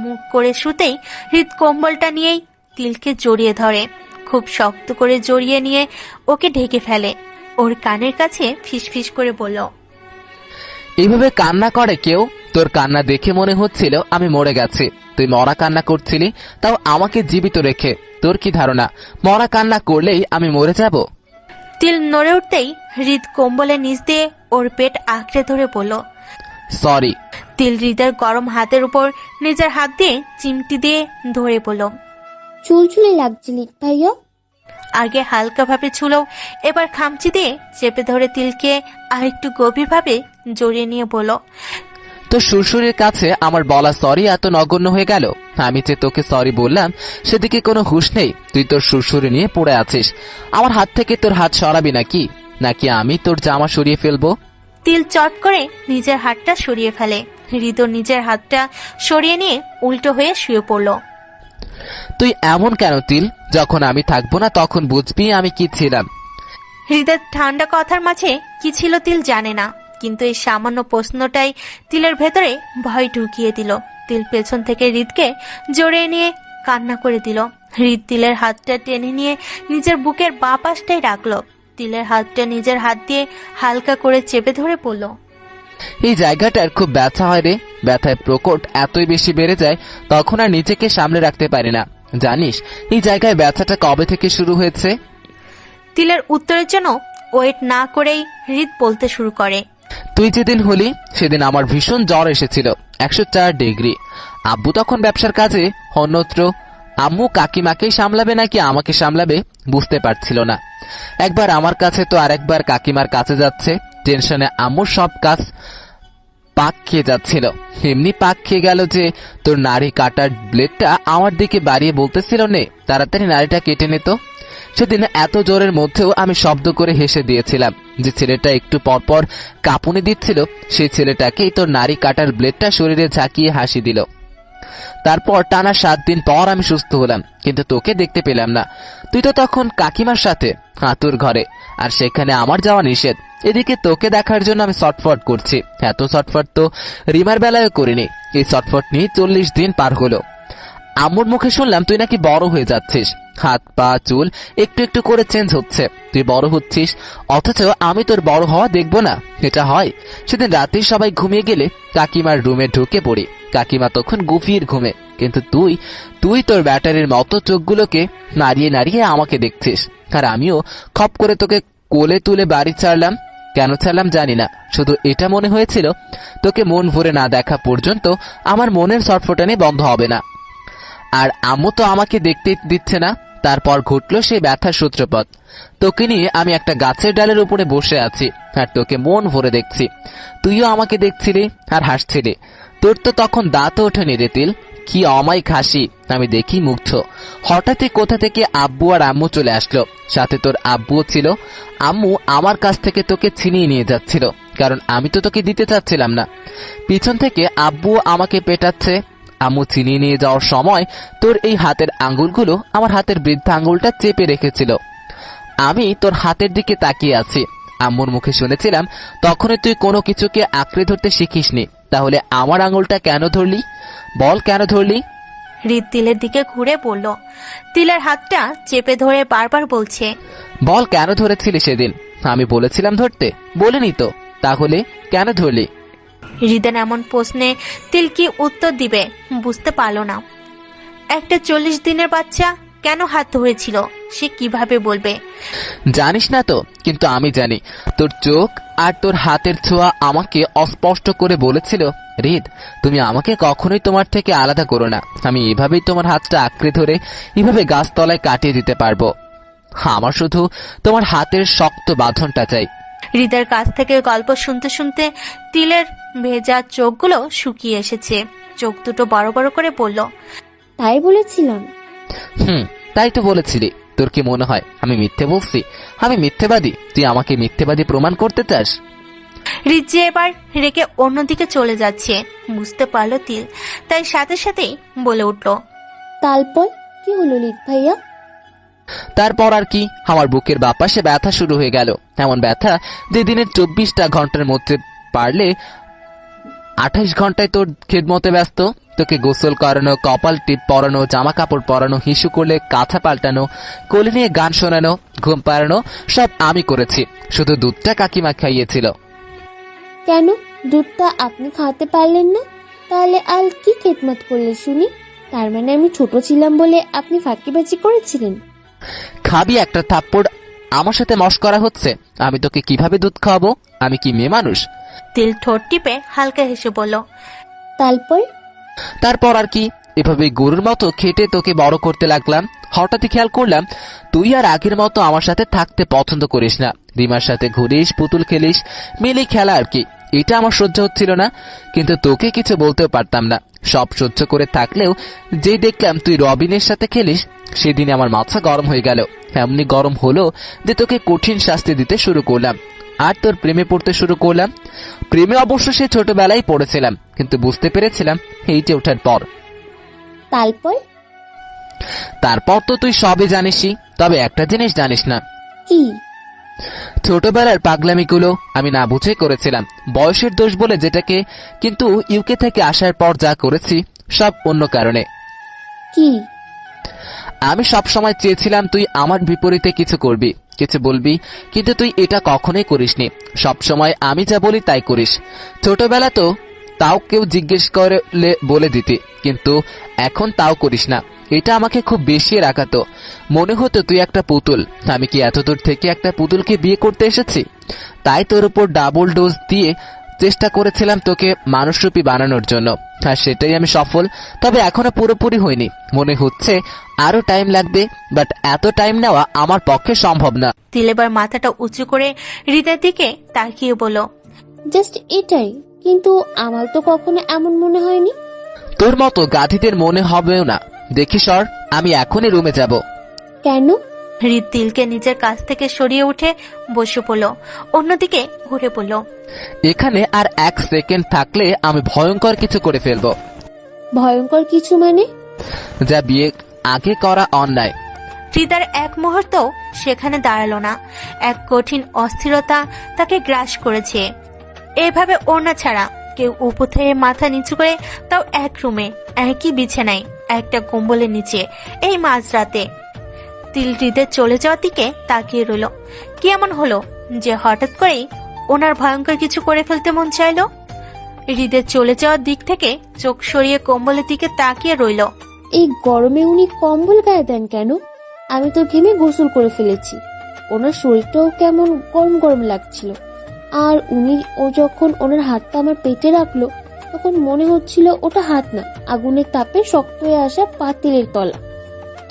মুখ করে শুতেই হৃদ কম্বলটা নিয়েই তিলকে জড়িয়ে ধরে। খুব শক্ত করে জড়িয়ে নিয়ে ওকে ঢেকে ফেলে। ওর কানের কাছে ফিসফিস করে বলল, এইভাবে কান্না করে কেউ? তোর কান্না দেখে মনে হচ্ছিল আমি মরে গেছি। তুই মরা কান্না করছিলি, তাও আমাকে জীবিত রেখে। তোর কি ধারণা মরা কান্না করলেই আমি মরে যাব? তিল নড়ে উঠতেই হৃদ কম্বলের নিচ দিয়ে ওর পেট আঁকড়ে ধরে বলল, সরি। তিল হৃদের গরম হাতের উপর নিজের হাত দিয়ে চিমটি দিয়ে ধরে বলল, চুলচুলে লাগছে লিক ভাইয়া। আগে হালকা ভাবে ছুলো, এবার খামচি দিয়ে চেপে ধরে তিলকে আরেকটু গভীর ভাবে জড়িয়ে নিয়ে বলল, তোর শ্বশুরের কাছে আমার বলা সরি এত নগণ্য হয়ে গেল। আমি যে তোকে সরি বললাম সেদিকে কোনো হুঁশ নেই। তুই তোর শ্বশুরে নিয়ে পড়ে আছিস। আমার হাত থেকে তোর হাত সরাবি নাকি নাকি আমি তোর জামা সরিয়ে ফেলবো? তিল চট করে নিজের হাতটা সরিয়ে ফেলে। হৃদ নিজের হাতটা সরিয়ে নিয়ে উল্টো হয়ে শুয়ে পড়ল। তুই এমন কেন তিল? যখন আমি থাকবো না তখন বুঝবি আমি কি ছিলাম। হৃদের ঠান্ডা কথার মাঝে কি ছিল তিল জানে না, কিন্তু এই সামান্য প্রশ্নটাই তিলের ভেতরে ভয় ঢুকিয়ে দিল। তিল পেছন থেকে হৃদকে জড়িয়ে নিয়ে কান্না করে দিল। হৃদ তিলের হাতটা টেনে নিয়ে নিজের বুকের বাঁ পাশটাই রাখলো। তিলের হাতটা নিজের হাত দিয়ে হালকা করে চেপে ধরে পড়ল। এই জায়গাটার খুব ব্যথা হয় রে। ব্যথায় প্রকট এতই বেশি বেড়ে যায় তখন আর নিজেকে সামলে রাখতে পারি না। জানিস এই জায়গায় ব্যথাটা কবে থেকে শুরু হয়েছে? তিলের উত্তরের জন্য ওয়েট না করেই হৃদ বলতে শুরু করে। তুই যেদিন হলি সেদিন আমার ভীষণ জ্বর এসেছিল, 104 ডিগ্রি। আব্বু তখন ব্যবসার কাজে অন্যত্র। আম্মু কাকিমাকেই সামলাবে নাকি আমাকে সামলাবে বুঝতে পারছিল না। একবার আমার কাছে তো আরেকবার কাকিমার কাছে যাচ্ছে। টেনশনে আম্মুর সব কাজ পাক খেয়ে যাচ্ছিল। এমনি পাক খেয়ে গেল যে তোর নাড়ি কাটার ব্লেডটা আমার দিকে বাড়িয়ে বলতেছিল, নে তাড়াতাড়ি নাড়িটা কেটে নে তো। সেদিন এত জোরের মধ্যেও আমি শব্দ করে হেসে দিয়েছিলাম। যে ছেলেটা একটু পরপর কাঁপুনি দিচ্ছিল সেই ছেলেটাকেই তোর নাড়ি কাটার ব্লেডটা শরীরে ঝাঁকিয়ে হাসি দিল। তারপর টানা 7 দিন পর আমি সুস্থ হলাম, কিন্তু তোকে দেখতে পেলাম না। তুই তো তখন কাকিমার সাথে হাতুর ঘরে, আর সেখানে আমার যাওয়া নিষেধ। এদিকে তোকে দেখার জন্য আমি ছটফট করছি। এত ছটফট তো রিমার বেলায় করিনি। এই ছটফট নিয়ে 40 দিন পার হলো। আম্মুর মুখে শুনলাম তুই নাকি বড় হয়ে যাচ্ছিস, হাত পা চুল একটু একটু করে চেঞ্জ হচ্ছে। তুই বড় হচ্ছিস অথচ আমি তোর বড় হওয়া দেখবো না, এটা হয়? সেদিন রাতে সবাই ঘুমিয়ে গেলে কাকিমার রুমে ঢুকে পড়ি। কাকিমা তখন গভীর ঘুমে, কিন্তু তুই তোর ব্যাটারির মতো চোখগুলোকে নাড়িয়ে নাড়িয়ে আমাকে দেখছিস। আর আমিও খপ করে তোকে কোলে তুলে বাড়ি ছাড়লাম। কেন ছাড়লাম জানি না, শুধু এটা মনে হয়েছিল তোকে মন ভরে না দেখা পর্যন্ত আমার মনের ছটফটানি বন্ধ হবে না। আর আম্মু তো আমাকে দেখতে দিচ্ছে না। তারপর ঘটল সেই ব্যথার সূত্রপাত। তোকে নিয়ে আমি একটা গাছের ডালের উপরে বসে আছি আর তোকে মন ভরে দেখছি। তুইও আমাকে দেখছিলি আর হাসছিলি। তোর তো তখন দাঁতও ওঠেনি রে তিল। কি অমায়িক হাসি! আমি দেখি মুগ্ধ। হঠাৎই কোথা থেকে আব্বু আর আম্মু চলে আসলো, সাথে তোর আব্বুও ছিল। আম্মু আমার কাছ থেকে তোকে ছিনিয়ে নিয়ে যাচ্ছিল, কারণ আমি তো তোকে দিতে চাচ্ছিলাম না। পিছন থেকে আব্বু আমাকে পেটাচ্ছে। আম্মু ছিনিয়ে নিয়ে যাওয়ার সময় তোর এই হাতের আঙ্গুলগুলো আমার হাতের বৃদ্ধা আঙ্গুলটা চেপে রেখেছিল। আমি তোর হাতের দিকে তাকিয়ে আছি। আম্মুর মুখে শুনেছিলাম তখনই তুই কোনো কিছুকে আঁকড়ে ধরতে শিখিসনি। তাহলে আমার আঙ্গুলটা কেন ধরলি? বল কেন ধরলি? হৃদ তিলের দিকে ঘুরে পড়ল। তিলের হাতটা চেপে ধরে বারবার বলছে, বল কেন ধরেছিলি সেদিন? আমি বলেছিলাম ধরতে? বলিনি তো, তাহলে কেন ধরলি? হৃদের এমন প্রশ্নে তিল কি উত্তর দিবে বুঝতে পারল না। একটা 40 দিনের বাচ্চা কেন হাত ধরেছিল সে কিভাবে বলবে? জানিস না তো, কিন্তু আমি জানি। তোর চোখ আর তোর হাতের ছোঁয়া আমাকে অস্পষ্ট করে বলেছিল, হৃদ তুমি আমাকে কখনোই তোমার থেকে আলাদা করো না। আমি এভাবেই তোমার হাতটা আঁকড়ে ধরে এভাবে গাছতলায় কাটিয়ে দিতে পারবো। আমার শুধু তোমার হাতের শক্ত বাঁধনটা চাই। হৃদের কাছ থেকে গল্প শুনতে শুনতে তিলের ভেজা চোখগুলো শুকিয়ে এসেছে। চোখ দুটো বড় বড় করে বলল, তাই বলেছিলাম। তাই তো বলেছিলি। তোর কি মনে হয় আমি মিথ্যে বলছি? আমি মিথ্যেবাদী? তুই আমাকে মিথ্যেবাদী প্রমাণ করতে চাস? হৃদ যে এবার রেখে অন্যদিকে চলে যাচ্ছে বুঝতে পারলো তিল, তাই সাথে সাথেই বলে উঠল, তারপর কি হলো লিক ভাইয়া? তারপর আর কি, আমার বুকের বাপাশে ব্যথা শুরু হয়ে গেল। এমন ব্যথা যে দিনের 24টা ঘন্টার মধ্যে পারলে 28 ঘন্টায় তোর খেদমতে ব্যস্ত। তোকে গোসল করানো, কপাল টিপ পরানো, জামা কাপড় পরানো, হিসু করলে কাঁথা পাল্টানো, কোলে নিয়ে গান শোনানো, ঘুম পাড়ানো সব আমি করেছি। শুধু দুধটা কাকিমা খাইয়েছিল। কেন দুধটা আপনি খাওয়াতে পারলেন না? তাহলে আর কি খেদমত করলে শুনি? তার মানে আমি ছোট ছিলাম বলে আপনি ফাঁকিবাজি করেছিলেন? খাবি একটা থাপ্পড়? আমার সাথে মশকরা হচ্ছে? আমি তোকে কিভাবে দুধ খাওয়াবো? আমি কি মেয়ে মানুষ? তিল ঠোঁট টিপে হালকা হেসে বলল, তারপর আর কি, এভাবে গরুর মতো খেটে তোকে বড় করতে লাগলাম। হঠাৎই খেয়াল করলাম তুই আর আগের মতো আমার সাথে থাকতে পছন্দ করিস না। রিমার সাথে ঘুরিস, পুতুল খেলিস, মিলে খেলা আর কি। এটা আমার সহ্য হচ্ছিল না, কিন্তু তোকে কিছু বলতেও পারতাম না। সব সহ্য করে থাকলেও যেই দেখলাম তুই রবিনের সাথে খেলিস, সেদিন আমার মাথা গরম হয়ে গেল। এমনি গরম হলো যে তোকে কঠিন শাস্তি দিতে শুরু করলাম, আর তোর প্রেমে পড়তে শুরু করলাম। প্রেমে অবশ্য সে ছোটবেলায় পড়েছিলাম, কিন্তু বুঝতে পেরেছিলাম এইটে ওঠার পর। তারপর তো তুই সবই জানিসই, তবে একটা জিনিস জানিস না। কি? ছোটবেলার পাগলামিগুলো আমি না বুঝে করেছিলাম, বয়সের দোষ বলে যেটাকে, কিন্তু ইউকে থেকে আসার পর যা করেছি সব অন্য কারণে। কি? আমি সব সময় চেয়েছিলাম তুই আমার বিপরীতে কিছু করবি, কিছু বলবি, কিন্তু তুই এটা কখনোই করিসনি। সব সময় আমি যা বলি তাই করিস। ছোটবেলা তো তাও কেউ জিজ্ঞেস করলে বলে দিতি, কিন্তু এখন তাও করিস না। এটা আমাকে খুব বেশি রাখাতো। মনে হতো তুই একটা পুতুল। আমি কি এত দূর থেকে একটা পুতুলকে বিয়ে করতে এসেছি? তাই তোর উপর ডাবল ডোজ দিয়ে চেষ্টা করেছিলাম তোকে মানুষরূপী বানানোর জন্য, আর সেটাই আমি সফল। তবে এখনো পুরোপুরি হয়নি, মনে হচ্ছে আরো টাইম লাগবে, বাট এত টাইম নেওয়া আমার পক্ষে সম্ভব না। তিল এবার মাথাটা উঁচু করে হৃদের দিকে তাকিয়ে বলল, জাস্ট এটাই? কিন্তু আমার তো কখনো এমন মনে হয়নি। তোর মতো গাধীদের মনে হবেও না। দেখি সর, আমি এখনই রুমে যাব। কেন? হৃদ তিলকে নিজের কাছ থেকে সরিয়ে উঠে বসে পড়ল, অন্যদিকে ঘুরে পড়ল। এখানে আর 1 সেকেন্ড থাকলে আমি ভয়ঙ্কর কিছু করে ফেলবো। ভয়ঙ্কর কিছু মানে? যা বিয়ে আগে করা অন্যায়। হৃদার এক মুহূর্ত সেখানে দাঁড়ালো না। এক কঠিন অস্থিরতা তাকে গ্রাস করেছে। এভাবে ওড়না ছাড়া কেউ উপর থেকে মাথা নিচু করে, তাও এক রুমে, একই বিছানায়, একটা কম্বলের নিচে, এই মাঝরাতে। তিল হৃদের চলে যাওয়ার দিকে তাকিয়ে রইল। কি এমন হলো যে হঠাৎ করেই ওনার ভয়ঙ্কর কিছু করে ফেলতে মন চাইলো? হৃদের চলে যাওয়ার দিক থেকে চোখ সরিয়ে কম্বলের দিকে তাকিয়ে রইল। এই গরমে উনি কম্বল গায়ে দেন কেন? আমি তো ঘেমে গোসল করে ফেলেছি। ওনার শরীরটাও কেমন গরম গরম লাগছিল। আর ও যখন ওনার হাতটা আমার পেটে রাখলো, তখন মনে হচ্ছিল ওটা হাত না, আগুনের তাপে শক্ত হয়ে আসা পাতিলের তলা।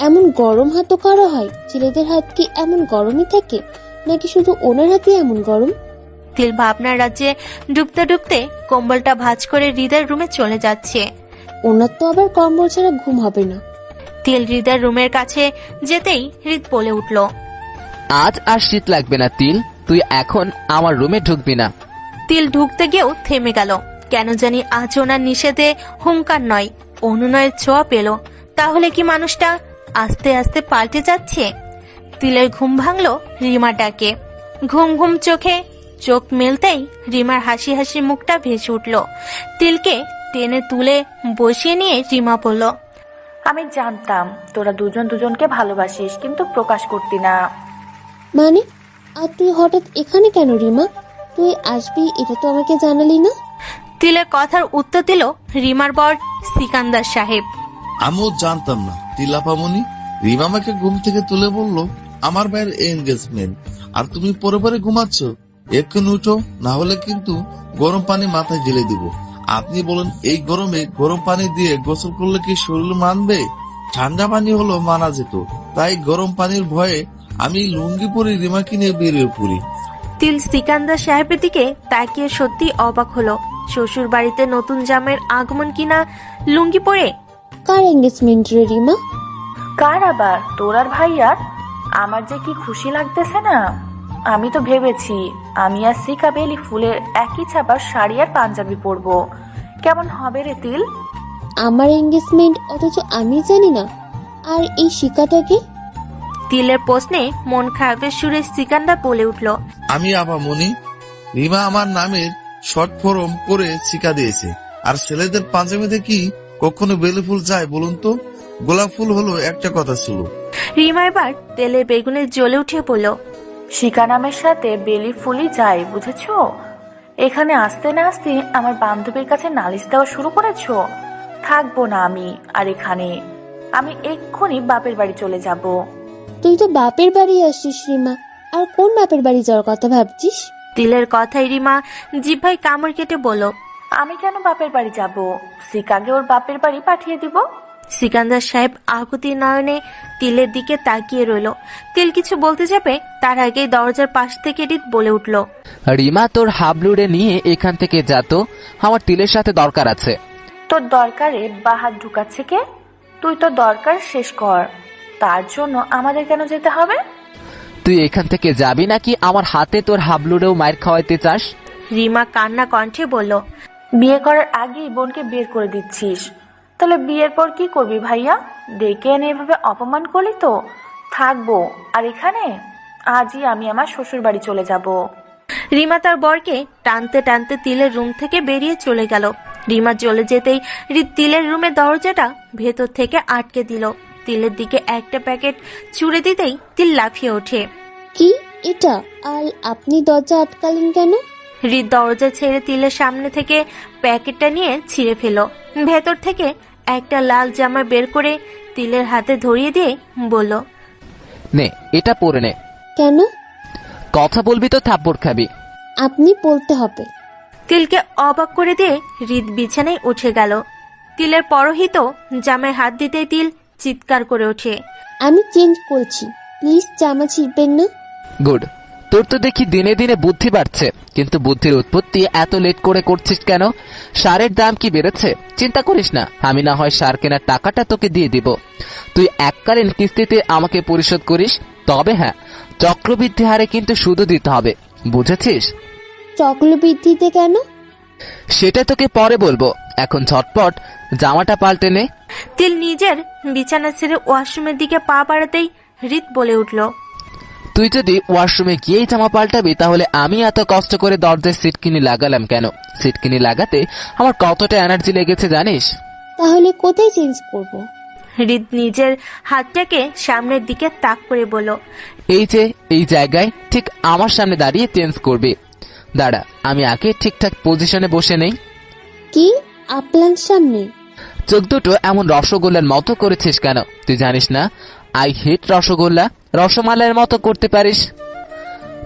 এমন গরম হাতও কারো হয়? ছেলেদের হাত কি এমন গরমই থাকে, নাকি শুধু ওনার হাতে এমন গরম? তিল ভাবনার রাজ্যে ডুবতে ডুবতে কম্বলটা ভাঁজ করে হৃদের রুমে চলে যাচ্ছে। ওনার তো আবার কম্বল ছাড়া ঘুম হবে না। তিল হৃদের রুমের কাছে যেতেই হৃদ বলে উঠল, আজ আর শীত লাগবে না তিল, তুই এখন আমার রুমে ঢুকবি না। তিল ঢুকতে গিয়েও থেমে গেল। কেন জানি আজ ওনার নিষেধে হুঙ্কার নয়, অনুনয়ের ছোঁয়া পেল। তাহলে কি মানুষটা আস্তে আস্তে পাল্টে যাচ্ছে? তিলের ঘুম ভাঙলো রিমার ডাকে। ঘুম ঘুম চোখে চোখ মেলতেই রিমার হাসি হাসি মুখটা ভেসে উঠল। তিলকে টেনে তুলে বসিয়ে নিয়ে রিমা বলল, আমি জানতাম তোরা দুজন দুজনকে ভালোবাসিস, কিন্তু প্রকাশ করতি না। মানে? আর তুই হঠাৎ এখানে কেন রিমা? তুই আসবি এটা তো আমাকে জানালি না। তিলের কথার উত্তর দিল রিমার বর সিকান্দার সাহেব। আমিও জানতাম না তিলাপামনি। রিমা আমাকে ঘুম থেকে তুলে বলল আমার ভাইয়ের এনগেজমেন্ট, আর তুমি পরে পরে ঘুমাচ্ছ। এক্ষুনি উঠো, না হলে কিন্তু গরম পানি মাথায় ঢেলে দিব। আপনি বলেন এই গরমে গরম পানি দিয়ে গোসল করলে কি শরীর মানবে? ঠান্ডা পানি হলো মানা যেত, তাই গরম পানির ভয়ে আমি লুঙ্গি পরে রিমাকে নিয়ে বেরিয়ে পড়ি। তিল সিকান্দার সাহেবের দিকে তাকিয়ে সত্যি অবাক হলো। শ্বশুর বাড়িতে নতুন জামের আগমন কিনা লুঙ্গি পরে? কার এঙ্গেজমেন্ট রে রিমা? কার আবার? তোর আর ভাইয়ার। আমার যে কি খুশি লাগতেছে না। আমি তো ভেবেছি আমি আর সিকা বেলি ফুলের একই ছাপার শাড়ি আর পাঞ্জাবি পরবো। কেমন হবে রে তিল? আমার এঙ্গেজমেন্ট, অথচ আমি জানি না। আর এই শিকাটাকে? তিলের প্রশ্নে মন খারাপের সুরে সিকান্দার বলে উঠল, আমি আপামনি। রিমা আমার নামের শর্ট ফর্ম করে শিকা দিয়েছে। আর ছেলেদের পাঞ্জাবিতে কি কখনো বেলি ফুল যায় বলুন তো? গোলাপ ফুল হলো একটা কথা ছিল। রিমা এবার তেলে বেগুনে জ্বলে উঠে বলল, শিকা নামের সাথে বেলি ফুলই যায়, বুঝেছো? এখানে আসতে না আসতে আমার বান্ধবীর কাছে নালিশ দেওয়া শুরু করেছো। থাকবো না আমি আর এখানে। আমি এক্ষুনি বাপের বাড়ি চলে যাব। তুই তো বাপের বাড়ি আসছিস রিমা, আর কোন বাপের বাড়ি যাওয়ার কথা ভাবছিস? তিলের কথায় রিমা জিহ্বায় কামড় কেটে বলল, আমি কেন বাপের বাড়ি যাব? সিকাকে ওর বাপের বাড়ি পাঠিয়ে দিব। সিকান্দার সাহেব আকুতি নয়নে তিলের দিকে তাকিয়ে রইল। তিল কিছু বলতে যাবে তার আগেই দরজার পাশ থেকে রিত বলে উঠল, রিমা, তোর হাবলুড়ে নিয়ে এখান থেকে যা তো, আমার তিলের সাথে দরকার আছে। তোর দরকারে বাহাত ঢুকাচ্ছে কে? তুই তো দরকার শেষ কর, তার জন্য আমাদের কেন যেতে হবে? তুই এখান থেকে যাবি নাকি আমার হাতে তোর হাবলুড়েও মায়ের খাওয়াইতে চাস? রিমা কান্না কণ্ঠে বলল, বিয়ে করার আগেই বোনকে বের করে দিচ্ছিস, তাহলে বিয়ের পর কি করবি ভাইয়া? ডেকে এনে এভাবে অপমান করলি তো থাকবো আর এখানে? আজই আমি আমার শ্বশুর বাড়ি চলে যাব। রিমা তার বরকে টানতে টানতে তিলের রুম থেকে বেরিয়ে চলে গেল। রিমা চলে যেতেই রিত তিলের রুমের দরজাটা ভেতর থেকে আটকে দিল। তিলের দিকে একটা প্যাকেট ছুড়ে দিতেই তিল লাফিয়ে ওঠে। কি এটা? আর আপনি দরজা আটকালেন কেন? রিত দরজা ছেড়ে তিলের সামনে থেকে প্যাকেটটা নিয়ে ছিঁড়ে ফেল। ভেতর থেকে একটা লাল জামা বের করে তিলের হাতে ধরিয়ে দিয়ে বলল, নে, এটা পরে নে। কেন? কথা বলবি তো থাপ্পড় খাবি। আপনি বলতে হবে। তিলকে অবাক করে দিয়ে রিত বিছানায় উঠে গেল। তিলের পরহিত জামায় হাত দিতেই তিল চিৎকার করে ওঠে, আমি চেঞ্জ করছি, প্লিজ জামা ছিঁড়বেন না। গুড, তোর তো দেখি দিনে দিনে বুদ্ধি বাড়ছে, কিন্তু বুদ্ধির উৎপত্তি এত লেট করে করছিস কেন? সারের দাম কি বেড়েছে? চিন্তা করিস না, আমি না হয় সার কেনার টাকাটা তোকে দিয়ে দিব, তুই এককালীন কিস্তিতে আমাকে পরিশোধ করিস। তবে হ্যাঁ, চক্রবৃদ্ধি হারে কিন্তু সুদও দিতে হবে, বুঝেছিস? চক্রবৃদ্ধিতে কেন? সেটা তোকে পরে বলবো, এখন ঝটপট জামাটা পাল্টে নে। তিল নিজের বিছানা ছেড়ে ওয়াশরুমের দিকে পা বাড়াতেই রিত বলে উঠল, তুই যদি ওয়াশরুমে গিয়েই জামা পাল্টাবি তাহলে আমি এত কষ্ট করে দরজায় সিটকিনি লাগালাম কেন? সিটকিনি লাগাতে আমার কতটা এনার্জি লেগেছে জানিস? তাহলে কোথায় চেঞ্জ করব? রিত নিজের হাতটাকে সামনের দিকে তাক করে বলল, এই যে এই জায়গায় ঠিক আমার সামনে দাঁড়িয়ে চেঞ্জ করবি। দাঁড়া, আমি আগে ঠিকঠাক পজিশনে বসে নেই। কি আপনার সামনে? চোখ দুটো এমন রসগোল্লার মতো করেছিস কেন? তুই জানিস না আই হেট রসগোল্লা? রসমালাইয়ের মতো করতে পারিস,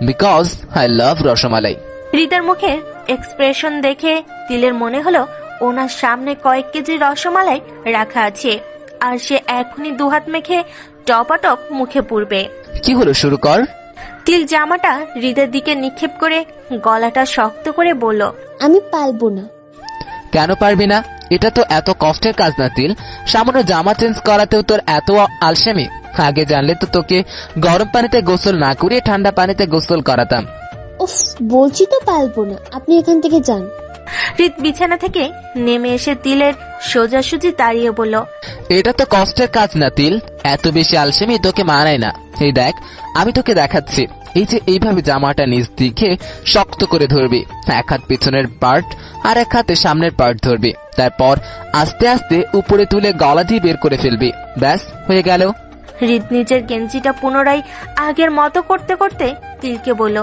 বিকজ আই লাভ রসমালাই। রিতার মুখের এক্সপ্রেশন দেখে তিলের মনে হলো ওনার সামনে কয়েক কেজি রসমালাই রাখা আছে, আর সে এখনই দুহাত মেখে টপাটপ মুখে পুরবে। কি হলো, শুরু কর। তিল জামাটা হৃদের দিকে নিক্ষেপ করে গলাটা শক্ত করে বলল, আমি পারবো না। কেন পারবি না? এটা তো এত কষ্টের কাজ না তিল, সামান্য জামা চেঞ্জ করাতেও তোর এত আলসেমি? আগে জানলে তো তোকে গরম পানিতে গোসল না করিয়ে ঠান্ডা পানিতে গোসল করাতাম। উফ, বলছি তো পারবো না, আপনি এখান থেকে যান। হৃদ বিছানা থেকে নেমে এসে তিলের সোজাসুজি দাঁড়িয়ে বলল, এটা তো কষ্টের কাজ না তিল, এত বেশি আলসেমি তোকে মানায় না। এই দেখ, আমি তোকে দেখাচ্ছি, এই যে এইভাবে জামাটা নিচ দিকে শক্ত করে ধরবি, এক হাত পিছনের পার্ট আর এক হাতে সামনের পার্ট ধরবি, তারপর আস্তে আস্তে উপরে তুলে গলা দিয়ে বের করে ফেলবি, ব্যাস হয়ে গেল। হৃদ নিজের গেঞ্জিটা পুনরায় আগের মতো করতে করতে তিলকে বলল,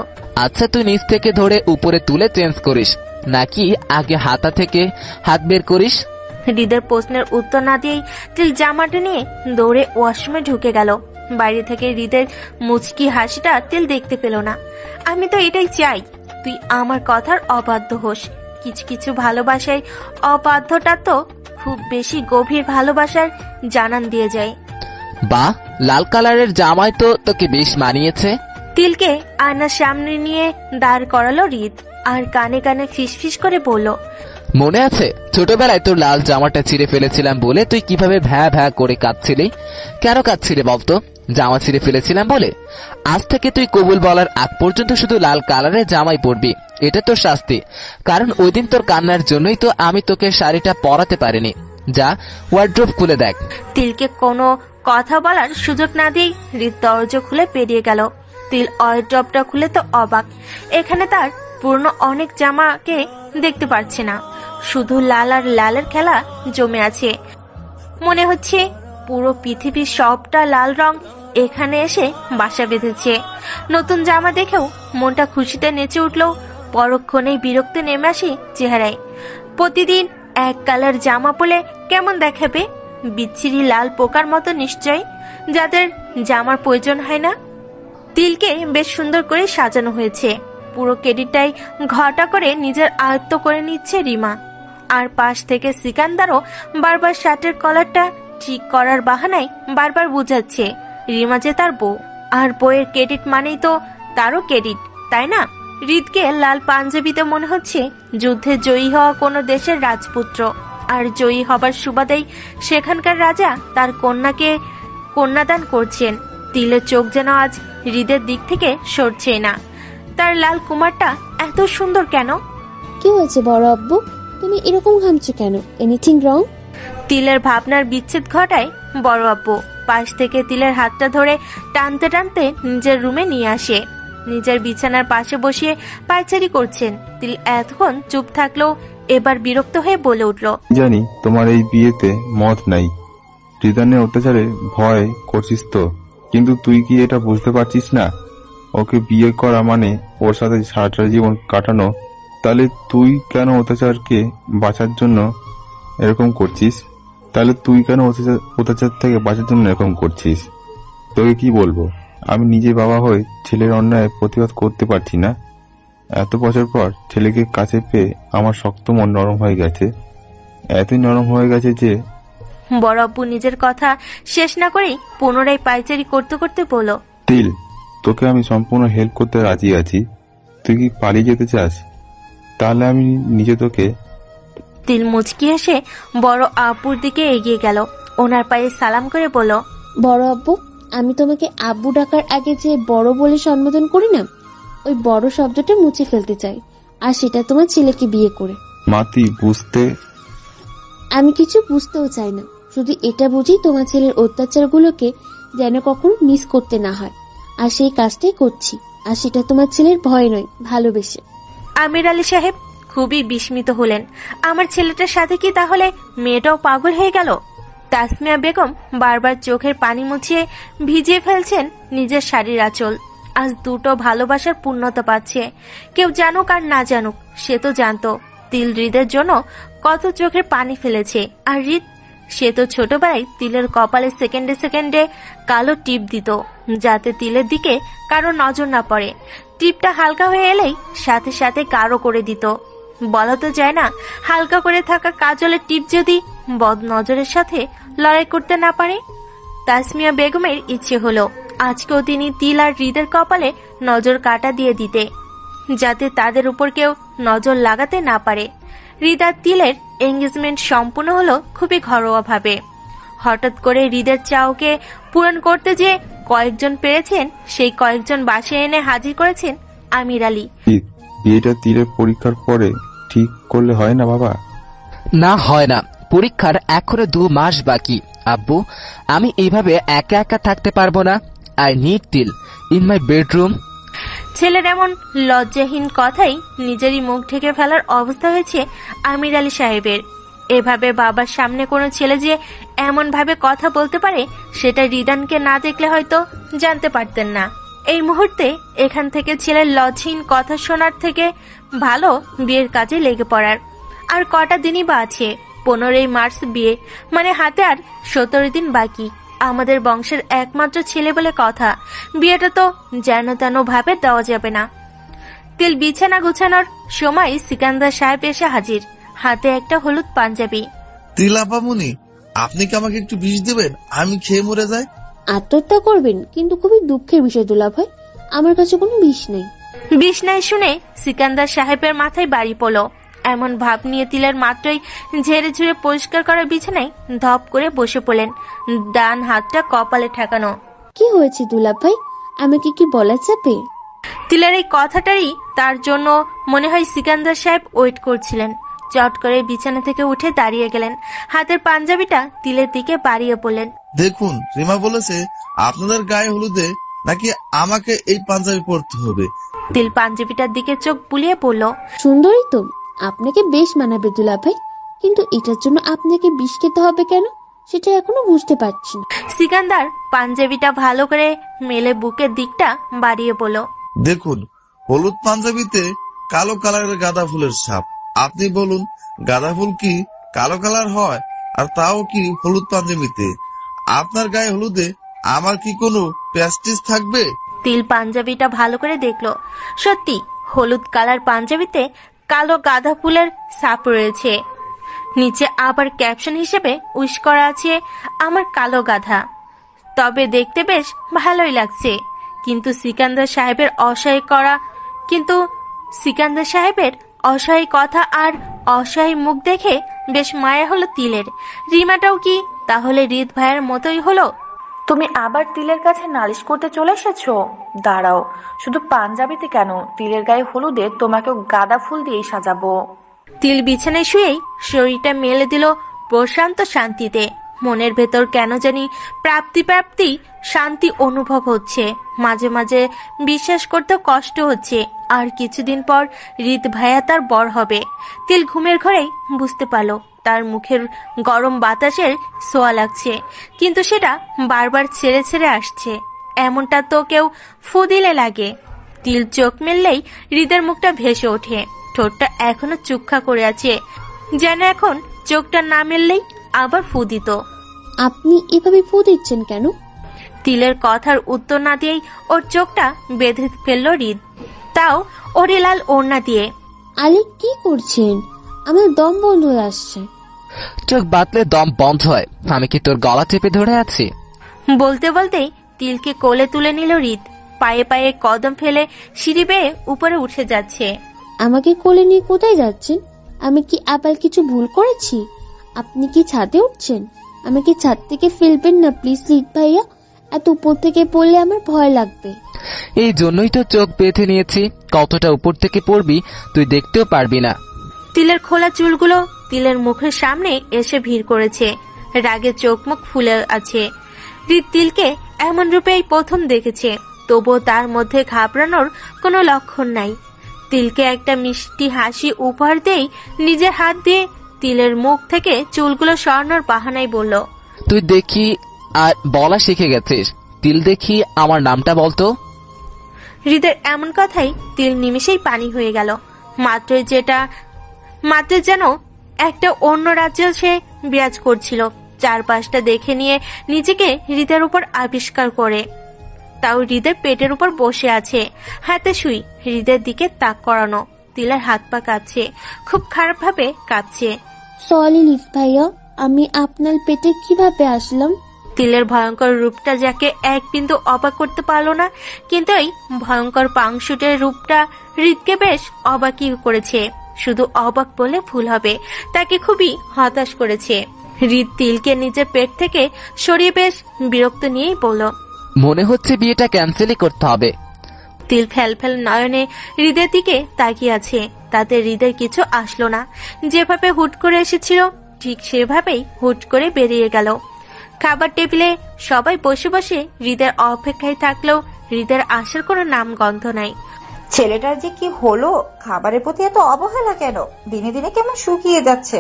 আচ্ছা, তুই নিচ থেকে ধরে উপরে তুলে চেঞ্জ করিস নাকি আগে হাতা থেকে হাত বের করিস? হৃদের প্রশ্নের উত্তর না দিয়েই তিল জামাটা নিয়ে দৌড়ে ওয়াশরুমে ঢুকে গেল। বাইরে থেকে হৃদের মুচকি হাসিটা তিল দেখতে পেল না। আমি তো এটাই চাই, তুই আমার কথার অবাধ্য হোস। কিছু কিছু ভালোবাসায় অবাধ্যটা তো খুব বেশি গভীর ভালোবাসার জানান দিয়ে যায়। বাহ, লাল কালারের জামাই তো তোকে বেশ মানিয়েছে। তিলকে আয়নার সামনে নিয়ে দাঁড় করালো হৃদ আর কানে কানে ফিসফিস করে বলল, মনে আছে ছোটবেলায় তোর লাল জামাটা ছিঁড়ে ফেলেছিলাম বলে তুই কিভাবে ভ্যা ভ্যা করে কাঁদছিলি? কেন কাঁদছিলি বলতো? জামা ছিঁড়ে ফেলেছিলাম বলে? আজ থেকে তুই কবুল বলার আগ পর্যন্ত শুধু লাল কালারের জামাই পরবি, এটা তোর শাস্তি। কারণ ওই দিন তোর কান্নার জন্যই তো আমি তোকে শাড়িটা পরাতে পারিনি। যা, ওয়ার্ড্রোব খুলে দেখ। তিলকে কোনো কথা বলার সুযোগ না দিয়ে হৃদ দরজা খুলে বেরিয়ে গেল। তিল ওয়ার্ড্রোবটা খুলে তো অবাক, এখানে তার পুরনো অনেক জামাকে দেখতে পাচ্ছে না, শুধু লাল আর লালের খেলা জমে আছে। মনে হচ্ছে পুরো পৃথিবীর সবটা লাল রং এখানে এসে বাসা বেঁধেছে। নতুন জামা দেখেও মনটা খুশিতে নেচে উঠলেও পরক্ষণেই বিরক্তি নেমে আসে চেহারায়। প্রতিদিন এক কালার জামা পরলে কেমন দেখাবে? বিচ্ছিরি লাল পোকার মতো নিশ্চয়, যাদের জামার প্রয়োজন হয় না। তিলকে বেশ সুন্দর করে সাজানো হয়েছে, পুরো ক্রেডিটটাই ঘটা করে নিজের আয়ত্ত করে নিচ্ছে রিমা। আর পাশ থেকে সিকান্দারও বারবার শার্টের কলারটা ঠিক করার বাহানায় বারবার বুঝাচ্ছে রিমা যে তার বউ, আর বউয়ের ক্রেডিট মানেই তো তারও ক্রেডিট, তাই না? হৃদকে লাল পাঞ্জাবিতে মনে হচ্ছে যুদ্ধে জয়ী হওয়া কোনো দেশের রাজপুত্র, আর জয়ী হবার সুবাদেই সেখানকার রাজা তার কন্যাকে কন্যাদান করছেন। তিলের চোখ যেন আজ হৃদের দিক থেকে সরছেই না। তার লাল কুমারটা এত সুন্দর কেন? কি হয়েছে বড় আব্বু, তুমি এরকম ঘামছো কেন? Anything wrong? তিলের ভাবনার বিচ্ছেদ ঘটায় বড় আব্বু পাশ থেকে তিলের হাতটা ধরে টানতে টানতে নিজের রুমে নিয়ে আসে। নিজের বিছানার পাশে বসিয়ে পায়চারি করছেন। তিল এতক্ষণ চুপ থাকলেও এবার বিরক্ত হয়ে বলে উঠল, জানি তোমার এই বিয়েতে মত নাই, রিদানের অত্যাচারে ভয় করছিস তো, কিন্তু তুই কি এটা বুঝতে পারছিস না? ওকে বিয়ে করা মানে ওর সাথে সারাটা জীবন কাটানো। তাহলে তুই কেন অত্যাচারকে বাঁচার জন্য এরকম করছিস? তাহলে তুই কেন অত্যাচার থেকে বাঁচার জন্য এরকম করছিস? তোকে কি বলবো, আমি নিজে বাবা হয়ে ছেলের অন্যায় প্রতিবাদ করতে পারছি না। এত বছর পর ছেলেকে কাছে পেয়ে আমার শক্ত মন নরম হয়ে গেছে, এতই নরম হয়ে গেছে যে। বড় আব্বু নিজের কথা শেষ না করেই পুনরায় পায়চারি করতে করতে বলল, তিল, তোকে আমি সম্পূর্ণ হেল্প করতে রাজি আছি। তুই কি পালিয়ে যেতে চাস? তাহলে আমি নিজে তোকে। তিল মুচকি এসে বড় আব্বুর দিকে এগিয়ে গেল, ওনার পায়ে সালাম করে বলল, বড় আব্বু, আমি তোমাকে আব্বু ডাকার আগে যে বড় বলে সম্বোধন করি না, ওই বড় শব্দটা মুছে ফেলতে চাই, আর সেটা তোমার ছেলেকে বিয়ে করে। মাতি বুঝতে। আমি কিছু বুঝতেও চাই না, শুধু এটা বুঝি তোমার ছেলের অত্যাচারগুলোকে যেন কখনো মিস করতে না হয়, আর সেই কাজটাই করছি। আর সেটা তোমার ছেলের ভয় নয়, ভালোবেসে। আমির আলী সাহেব খুবই বিস্মিত হলেন। আমার ছেলেটার সাথে কি তাহলে মেয়েটাও পাগল হয়ে গেল? তাসমিয়া বেগম বারবার চোখের পানি মুছিয়ে ভিজিয়ে ফেলছেন নিজের শাড়ির আঁচল। আজ দুটো ভালোবাসার পূর্ণতা পাচ্ছে। কেউ জানুক আর না জানুক, সে তো জানতো তিল হৃদের জন্য কত চোখের পানি ফেলেছে। আর হৃদ, সে তো ছোটবেলায় তিলের কপালে সেকেন্ডে সেকেন্ডে কালো টিপ দিত, যাতে তিলের দিকে কারো নজর না পড়ে। টিপটা হালকা হয়ে এলেই সাথে সাথে গাঢ় করে দিত। বলা তো যায় না, হালকা করে থাকা কাজলের টিপ যদি বদ নজরের সাথে লড়াই করতে না পারে। তাসমিয়া বেগমের ইচ্ছে হলো আজকেও তিনি তিল আর হৃদের কপালে নজর কাটা দিয়ে দিতে, যাতে তাদের উপর কেউ নজর লাগাতে না পারে। হৃদ আর তিলের এঙ্গেজমেন্ট সম্পূর্ণ হলো খুবই ঘরোয়া ভাবে। হঠাৎ করে হৃদের চাওকে পূরণ করতে যে কয়েকজন পেরেছেন, সেই কয়েকজন বাসায় এনে হাজির করেছেন আমির আলী। বিয়েটা তীরের পরীক্ষার পরে ঠিক করলে হয় না বাবা? না, হয় না। পরীক্ষার এখনো 2 মাস বাকি। আব্বু, আমি এইভাবে একা একা থাকতে পারবো না। আই নিড তিল ইন মাই বেডরুম। ছেলের এমন লজ্জাহীন কথাই নিজেরই মুখ ঢেকে ফেলার অবস্থা হয়েছে আমির আলী সাহেবের। এভাবে বাবার সামনে কোনো ছেলে যে এমন ভাবে কথা বলতে পারে, সেটা রিদানকে না দেখলে হয়তো জানতে পারতেন না। এই মুহূর্তে এখান থেকে ছেলের লজ্জাহীন কথা শোনার থেকে ভালো বিয়ের কাজে লেগে পড়ার। আর কটা দিনই বা আছে, 15ই মার্চ বিয়ে, মানে হাতে আর 17 দিন বাকি। আমাদের বংশের একমাত্র ছেলে বলে কথা, বিয়েটা তো যেন তেন ভাবে দেওয়া যাবে না। তিল বিছানা গুছানোর সময় সিকান্দার সাহেব এসে হাজির, হাতে একটা হলুদ পাঞ্জাবি। তিলাপামুনি, আপনি কি আমাকে একটু বিষ দেবেন? আমি খেয়ে মরে যাই। আত্মহত্যা করবেন? কিন্তু খুবই দুঃখের বিষয় দুলা ভাই, আমার কাছে কোনো বিষ নেই। বিষ নাই শুনে সিকান্দার সাহেবের মাথায় বাড়ি পড়ল। এমন ভাব নিয়ে তিলের মাত্রই ঝেড়ে ঝুড়ে পরিষ্কার করা বিছানায় ধপ করে বসে পড়লেন, ডান হাতটা কপালে ঠেকানো। কি হয়েছে দুলা ভাই, আমাকে কি বলা যাবে? তিলের এই কথাটারই তার জন্য মনে হয় সিকান্দার সাহেব ওয়েট করছিলেন। চট করে বিছানা থেকে উঠে দাঁড়িয়ে গেলেন, হাতের পাঞ্জাবিটা তিলের দিকে বাড়িয়ে বললেন, দেখুন, রিমা বলেছে আপনাদের গায়ে হলুদে নাকি আমাকে এই পাঞ্জাবি পরতে হবে। তিল পাঞ্জাবিটার দিকে চোখ বুলিয়ে বলল, সুন্দরী তো, আপনাকে বেশ মানাবে দুলা ভাই, কিন্তু এটার জন্য আপনাকে বিষ খেতে হবে কেন, সেটা এখনো বুঝতে পারছি না। সিকান্দার পাঞ্জাবিটা ভালো করে মেলে বুকের দিকটা বাড়িয়ে বলল, দেখুন, হলুদ পাঞ্জাবিতে কালো কালারের গাঁদা ফুলের ছাপ। আপনি বলুন, গাঁদা ফুল কি কালো কালার হয়? আর তাও কি হলুদ পাঞ্জাবিতে? আপনার গায়ে হলুদে আমার কি কোনো প্যাস্টিস থাকবে? তিল পাঞ্জাবিটা ভালো করে দেখলো, সত্যি হলুদ কালার পাঞ্জাবিতে কালো গাঁদা ফুলের ছাপ রয়েছে। নিচে আবার ক্যাপশন হিসেবে উইশ করা আছে আমার কালো গাধা। তবে দেখতে বেশ ভালোই লাগছে, কিন্তু সিকান্দার সাহেবের অসহায় কথা আর অসহায় মুখ দেখে বেশ মায়া হলো তিলের। রিমাটাও কি তাহলে হৃদ ভাইয়ের মতোই হলো? তুমি আবার তিলের কাছে নালিশ করতে চলে এসেছো? দাঁড়াও, শুধু পাঞ্জাবিতে কেন, তিলের গায়ে হলুদে তোমাকেও গাঁদা ফুল দিয়েই সাজাবো। তিল বিছানায় শুয়েই শরীরটা মেলে দিল প্রশান্ত শান্তিতে। মনের ভেতর কেন জানি প্রাপ্তি শান্তি অনুভব হচ্ছে। মাঝে মাঝে বিশ্বাস করতে কষ্ট হচ্ছে আর কিছুদিন পর হৃদ ভাইয়া তার বর হবে। তিল ঘুমের ঘরেই বুঝতে পারল তার মুখের গরম বাতাসের ছোঁয়া লাগছে, কিন্তু সেটা বারবার ছেড়ে ছেড়ে আসছে। এমনটা তো কেউ ফু দিলে লাগে। তিল চোখ মেললেই হৃদের মুখটা ভেসে ওঠে, ঠোঁটটা এখনো চুক্ষা করে আছে, যেন এখন চোখটা না মেললেই আবার ফু দিত। আপনি এভাবে ফু দিচ্ছেন কেন? তিলের কথার উত্তর না দিয়েই ওর চোখটা বেঁধে ফেলল হৃদ, তাও ওরে লাল ওড়না দিয়ে। আলে কি করছেন? আমার দম বন্ধ হয়ে আসছে। চোখ বাতলে দম বন্ধ হয়? আমি কি তোর গলা চেপে ধরে আছি? বলতে বলতেই তিলকে কোলে তুলে নিল হৃদ। পায়ে পায়ে কদম ফেলে সিঁড়ি বেয়ে উপরে উঠে যাচ্ছে। আমাকে কোলে নিয়ে কোথায় যাচ্ছেন? আমি কি আবার কিছু ভুল করেছি? আপনি কি ছাদে উঠছেন? আমাকে ছাদ থেকে ফেলবেন না প্লিজ হৃদ ভাইয়া, এত উপর থেকে পড়লে আমার ভয় লাগবে। এই জন্যই তো চোখ বেঁধে নিয়েছি, কতটা উপর থেকে পড়বি তুই দেখতেও পারবি না। তিলের খোলা চুলগুলো তিলের মুখের সামনে এসে ভিড় করেছে, রাগে চোখ মুখ ফুলে আছে। হৃদ তিলকে এমন রূপেই প্রথম দেখেছে, তবুও তার মধ্যে ঘাবড়ানোর কোনো লক্ষণ নাই। তিলকে একটা মিষ্টি হাসি উপহার দেই নিজের হাত দিয়ে তিলের মুখ থেকে চুলগুলো সরানোর বাহানায় বলল, তুই দেখি আর বলা শিখে গেছিস। তিল দেখি আমার নামটা বলতো। হৃদের এমন কথাই তিল নিমিষেই পানি হয়ে গেল। মাত্র যেন একটা অন্য রাজ্য সে বিরাজ করছিল। চারপাশটা দেখে নিয়ে নিজেকে হৃদের উপর আবিষ্কার করে, তাও হৃদের পেটের উপর বসে আছে, হাতে সুই, হৃদের দিকে তাক করানো। তিলের হাত পা কাঁপছে, খুব খারাপ ভাবে কাঁপছে। সরি হৃদ ভাইয়া, আমি আপনার পেটে কিভাবে আসলাম? তিলের ভয়ঙ্কর রূপটা যাকে এক বিন্দু অবাক করতে পারলো না, কিন্তু এই ভয়ঙ্কর পাংশুটের রূপটা হৃদকে বেশ অবাকই করেছে। শুধু অবাক বলে ভুল হবে, তাকে খুবই হতাশ করেছে। হৃদ তিলকে নিজের পেট থেকে সরিয়ে বেশ বিরক্ত নিয়েই বলল, মনে হচ্ছে বিয়েটা ক্যান্সেলই করতে হবে। তিল ফেল ফেল নয়নে হৃদের দিকে তাকিয়ে আছে, তাতে হৃদের কিছু আসলো না। যেভাবে হুট করে এসেছিল ঠিক সেভাবেই হুট করে বেরিয়ে গেল। খাবার টেবিলে সবাই বসে বসে হৃদের অপেক্ষায় থাকলেও হৃদের আসার কোনো নাম গন্ধ নাই। ছেলেটার যে কি হলো, খাবারের প্রতি এত অবহেলা কেন? দিনে দিনে কেমন শুকিয়ে যাচ্ছে।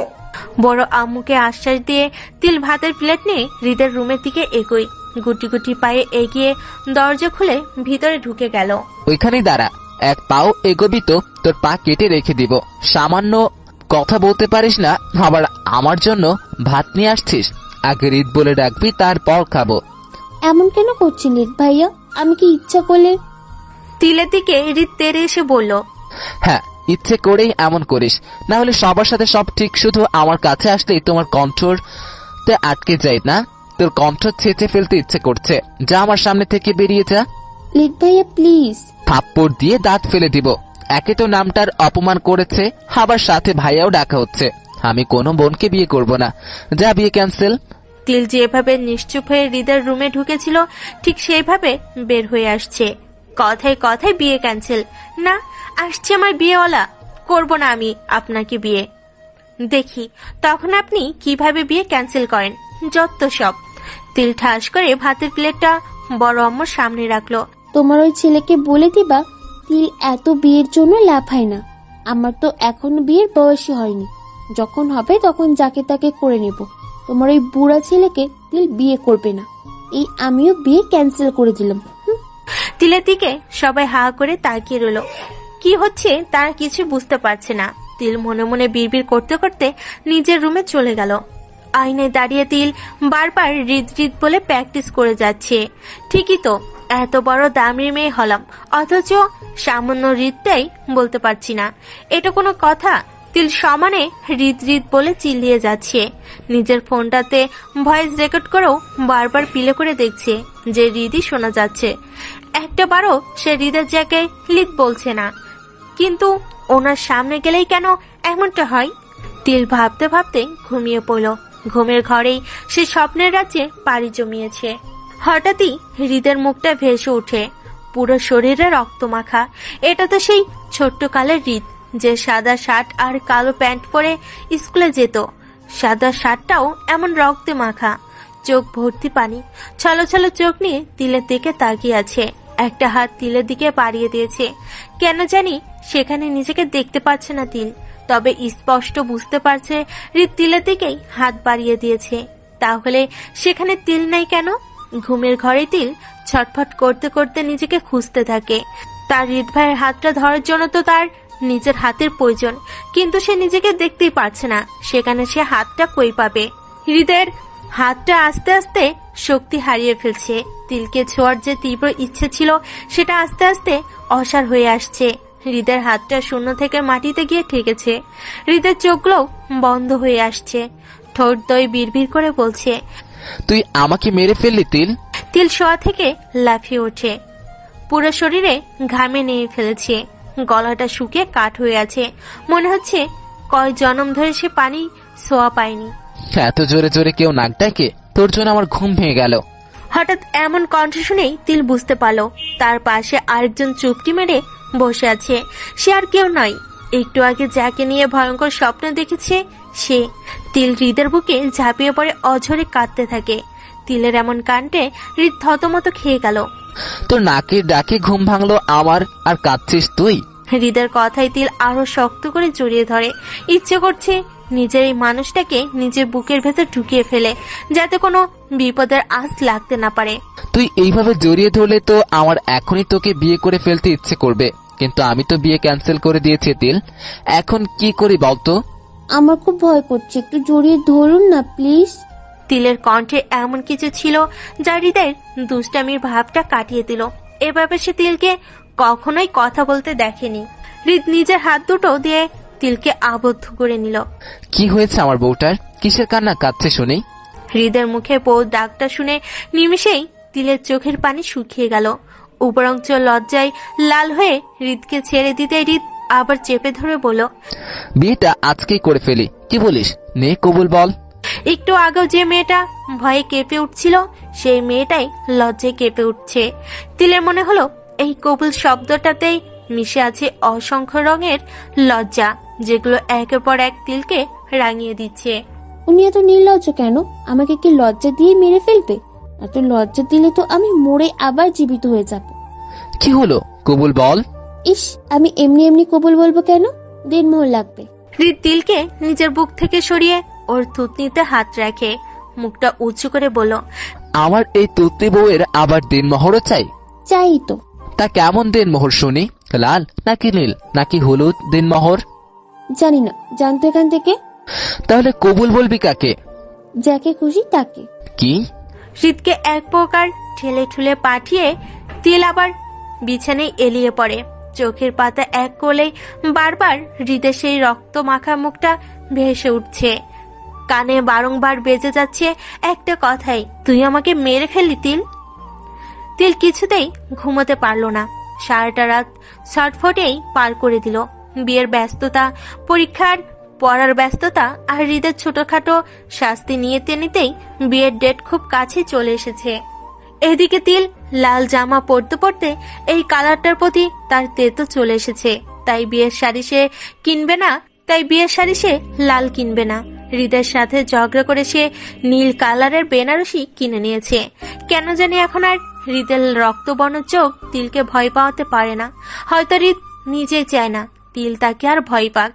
বড় আম্মুকে আশ্বাস দিয়ে তিল ভাতের প্লেট নিয়ে হৃদের রুমের দিকে এগোই। গুটি গুটি পায়ে এগিয়ে দরজা খুলে ভিতরে ঢুকে গেল। ওইখানেই দাঁড়া, এক পাও এগোবি তো তোর পা কেটে রেখে দিব। সামান্য কথা বলতে পারিস না, আবার আমার জন্য ভাত নিয়ে আসছিস? আগে হৃদ বলে ডাকবি, তারপর খাবো। এমন কেন করছেন হৃদ ভাইয়া? আমি কি ইচ্ছা করলে? তিলের দিকে হৃদ তেড়ে এসে বলল, হ্যাঁ, ইচ্ছে করেই এমন করিস, না হলে সবার সাথে সব ঠিক, শুধু আমার কাছে আসলেই তোমার কণ্ঠতে আটকে যায় না? তোর কণ্ঠ ছেঁচে ফেলতে ইচ্ছে করছে। যা আমার সামনে থেকে বেরিয়ে যা। হৃদ ভাইয়া প্লিজ। থাপ্পড় দিয়ে দাঁত ফেলে দিব। একে তো নামটার অপমান করেছে, আবার সাথে ভাইয়াও ডাকা হচ্ছে। আমি কোনো বোনকে বিয়ে করব না, যা বিয়ে ক্যান্সেল। তিল যেভাবে নিশ্চুপ হয়ে হৃদের রুমে ঢুকেছিল ঠিক সেইভাবে বের হয়ে আসছে। কথায় কথায় বিয়ে ক্যান্সেল না, আসছে আমার বিয়েওয়ালা। করব না আমি আপনাকে বিয়ে। দেখি তখন আপনি কিভাবে বিয়ে ক্যান্সেল করেন, যত সব। তিল ঠাস করে ভাতের প্লেটটা বড় আম্মুর সামনে রাখলো। তোমার ওই ছেলেকে বলে দিবা তিল এত বিয়ের জন্য লাফায় না। আমার তো এখনো বিয়ের বয়সই হয়নি, যখন হবে তখন যাকে তাকে করে নেব। তোমার ওই বুড়া ছেলেকে তিল বিয়ে করবে না। এই আমিও বিয়ে ক্যান্সেল করে দিলাম। তিলের দিকে সবাই হা করে তাকিয়ে রইল। কি হচ্ছে তারা কিছু বুঝতে পারছে না। তিল মনে মনে বিড়বিড় করতে করতে নিজের রুমে চলে গেল। আয়নায় দাঁড়িয়ে তিল বারবার হৃদ হৃদ বলে প্র্যাকটিস করে যাচ্ছে। ঠিকই তো, এত বড় দামির মেয়ে হলাম, অথচ সামান্য হৃদটাই বলতে পারছি না। এটা কোনো কথা? তিল সমানে হৃদ হৃদ বলে চিল্লিয়ে যাচ্ছে। নিজের ফোনটাতে ভয়েস রেকর্ড করেও বারবার প্লে করে দেখছে যে হৃদই শোনা যাচ্ছে। একটা বারও সে হৃদের জায়গায় হৃদ বলছে না, কিন্তু ওনার সামনে গেলেই কেন এমনটা হয়? তিল ভাবতে ভাবতে ঘুমিয়ে পড়ল। ঘুমের ঘরেই সে স্বপ্নের রাজ্যে পাড়ি জমিয়েছে। হঠাৎই হৃদের মুখটা ভেসে উঠে, পুরো শরীরে রক্তমাখা। এটা তো সেই ছোট্ট কালের হৃদ, যে সাদা শার্ট আর কালো প্যান্ট পরে স্কুলে যেত। সাদা শার্টটাও এমন রক্তে মাখা, চোখ ভর্তি পানি। ছলো ছলো চোখ নিয়ে তিলের দিকে তাকিয়ে আছে। একটা হাত তিলের দিকে বাড়িয়ে দিয়েছে। কেন জানি সেখানে নিজেকে দেখতে পাচ্ছে না তিল, তবে স্পষ্ট বুঝতে পারছে হৃদ তিলের দিকেই হাত বাড়িয়ে দিয়েছে। তাহলে সেখানে তিল নাই কেন? ঘুমের ঘরে তিল ছটফট করতে করতে নিজেকে খুঁজতে থাকে। তার হৃদ ভাইয়ের হাতটা ধরার জন্য তো তার নিজের হাতের প্রয়োজন, কিন্তু সে নিজেকে দেখতেই পারছে না। সেখানে সে হাতটা কই পাবে? হৃদের হাতটা আস্তে আস্তে শক্তি হারিয়ে ফেলছে। তিলকে ছোঁয়ার যে তীব্র ইচ্ছে ছিল সেটা আস্তে আস্তে অসাড় হয়ে আসছে। হৃদের হাতটা শূন্য থেকে মাটিতে গিয়ে ঠেকেছে। হৃদের চোখগুলো বন্ধ হয়ে আসছে। ঠোঁট দই বিড়বিড় করে বলছে, তুই আমাকে মেরে ফেললি তিল। তিল শোয়া থেকে লাফিয়ে ওঠে। পুরো শরীরে ঘামে নিয়ে ফেলেছে। গলাটা শুকিয়ে কাঠ হয়ে আছে। মনে হচ্ছে কয় জনম ধরে সে পানি ছোঁয়া পায়নি। এত জোরে জোরে কেউ নাক ডাকে? তোর জন্য আমার ঘুম ভেঙে গেল। হঠাৎ এমন কণ্ঠ শুনেই তিল বুঝতে পারল তার পাশে আরেকজন চুপটি মেরে বসে আছে। সে আর কেউ নয়, একটু আগে যাকে নিয়ে ভয়ঙ্কর স্বপ্ন দেখেছে সে। তিল হৃদের বুকে ঝাঁপিয়ে পড়ে অঝরে কাঁদতে থাকে। তিলের এমন কাণ্ডে হৃদ থতমত খেয়ে গেল। তোর নাকের ডাকে ঘুম ভাঙলো আমার, আর কাঁদছিস তুই? হৃদের কথায় তিল আরো শক্ত করে জড়িয়ে ধরে। ইচ্ছে করছে নিজের এই মানুষটাকে নিজের বুকের ভেতর ঢুকিয়ে ফেলে, যাতে কোনো বিপদের আঁচ লাগতে না পারে। তুই এইভাবে জড়িয়ে ধরলে তো আমার এখনই তোকে বিয়ে করে ফেলতে ইচ্ছে করবে, কিন্তু আমি তো বিয়ে ক্যান্সেল করে দিয়েছি তিল। এখন কি করি বলতো? আমার খুব ভয় করছে, একটু জড়িয়ে ধরুন না প্লিজ। তিলের কণ্ঠে এমন কিছু ছিল যা হৃদের দুষ্টামির ভাবটা কাটিয়ে দিল। এভাবে সে তিলকে কখনোই কথা বলতে দেখেনি। হৃদ নিজের হাত দুটো দিয়ে তিলকে আবদ্ধ করে নিল। কি হয়েছে আমার বউটার? কিসের কান্না কাঁদছে শুনি? হৃদের মুখে বউ ডাকটা শুনে নিমিষেই তিলের চোখের পানি শুকিয়ে গেল। উপরঞ্চ লজ্জায় লাল হয়ে হৃদকে ছেড়ে দিতে হৃদ আবার চেপে ধরে বলল, বিয়েটা আজকেই করে ফেলি, কি বলিস? নে কবুল বল। একটু আগেও যে মেয়েটা ভয়ে কেঁপে উঠছিল সেই মেয়েটাই লজ্জায় কেঁপে উঠছে। তিলের মনে হলো এই কবুল শব্দটাতেই মিশে আছে অসংখ্য রঙের লজ্জা, যেগুলো একের পর এক তিলকে রাঙিয়ে দিচ্ছে। উনি এত নির্লজ্জ কেন? আমাকে কি লজ্জা দিয়ে মেরে ফেলবে? এত লজ্জা দিলে তো আমি মরে আবার জীবিত হয়ে যাব। কি হলো কবুল বল। ইস, আমি এমনি এমনি কবুল বলবো কেন? দিনমোহর লাগবে। হৃদ তিলকে নিজের বুক থেকে সরিয়ে ওর থুতনিতে হাত রাখে, মুখটা উঁচু করে বলল, আমার এই তুত্তি বউয়ের আবার দিনমোহরও চাই? চাই তো। তা কেমন দিনমোহর শুনি? লাল নাকি নীল নাকি হলুদ দিনমোহর? জানি না, জানতো এখান থেকে। তাহলে কবুল বলবি কাকে? যাকে খুশি তাকে। কি? হৃদকে এক প্রকার ঠেলে ঠুলে পাঠিয়ে তিল আবার বিছানায় এলিয়ে পড়ে। চোখের পাতা এক কোলেই বারবার হৃদের সেই রক্ত মাখা মুখটা ভেসে উঠছে। কানে বারংবার বেজে যাচ্ছে একটা কথাই, তুই আমাকে মেরে ফেললি তিল। তিল কিছুতেই ঘুমোতে পারল না। সারাটা রাত ছটফটেই পার করে দিল। বিয়ের ব্যস্ততা, পরীক্ষার পড়ার ব্যস্ততা আর হৃদের ছোটখাটো শাস্তি নিতে নিতেই বিয়ের ডেট খুব কাছে চলে এসেছে। এদিকে তিল লাল জামা পরতে পরতে এই কালারটার প্রতি তার তেতো চলে এসেছে। তাই বিয়ের শাড়ি সে লাল কিনবে না। হৃদের সাথে ঝগড়া করে সে নীল কালারের বেনারসি কিনে নিয়েছে। কেন জানি এখন আর হৃদের রক্তবর্ণ চোখ তিলকে ভয় পাওয়াতে পারে না। হয়তো হৃদ নিজেই চায় না তিল তাকে আর ভয় পাক।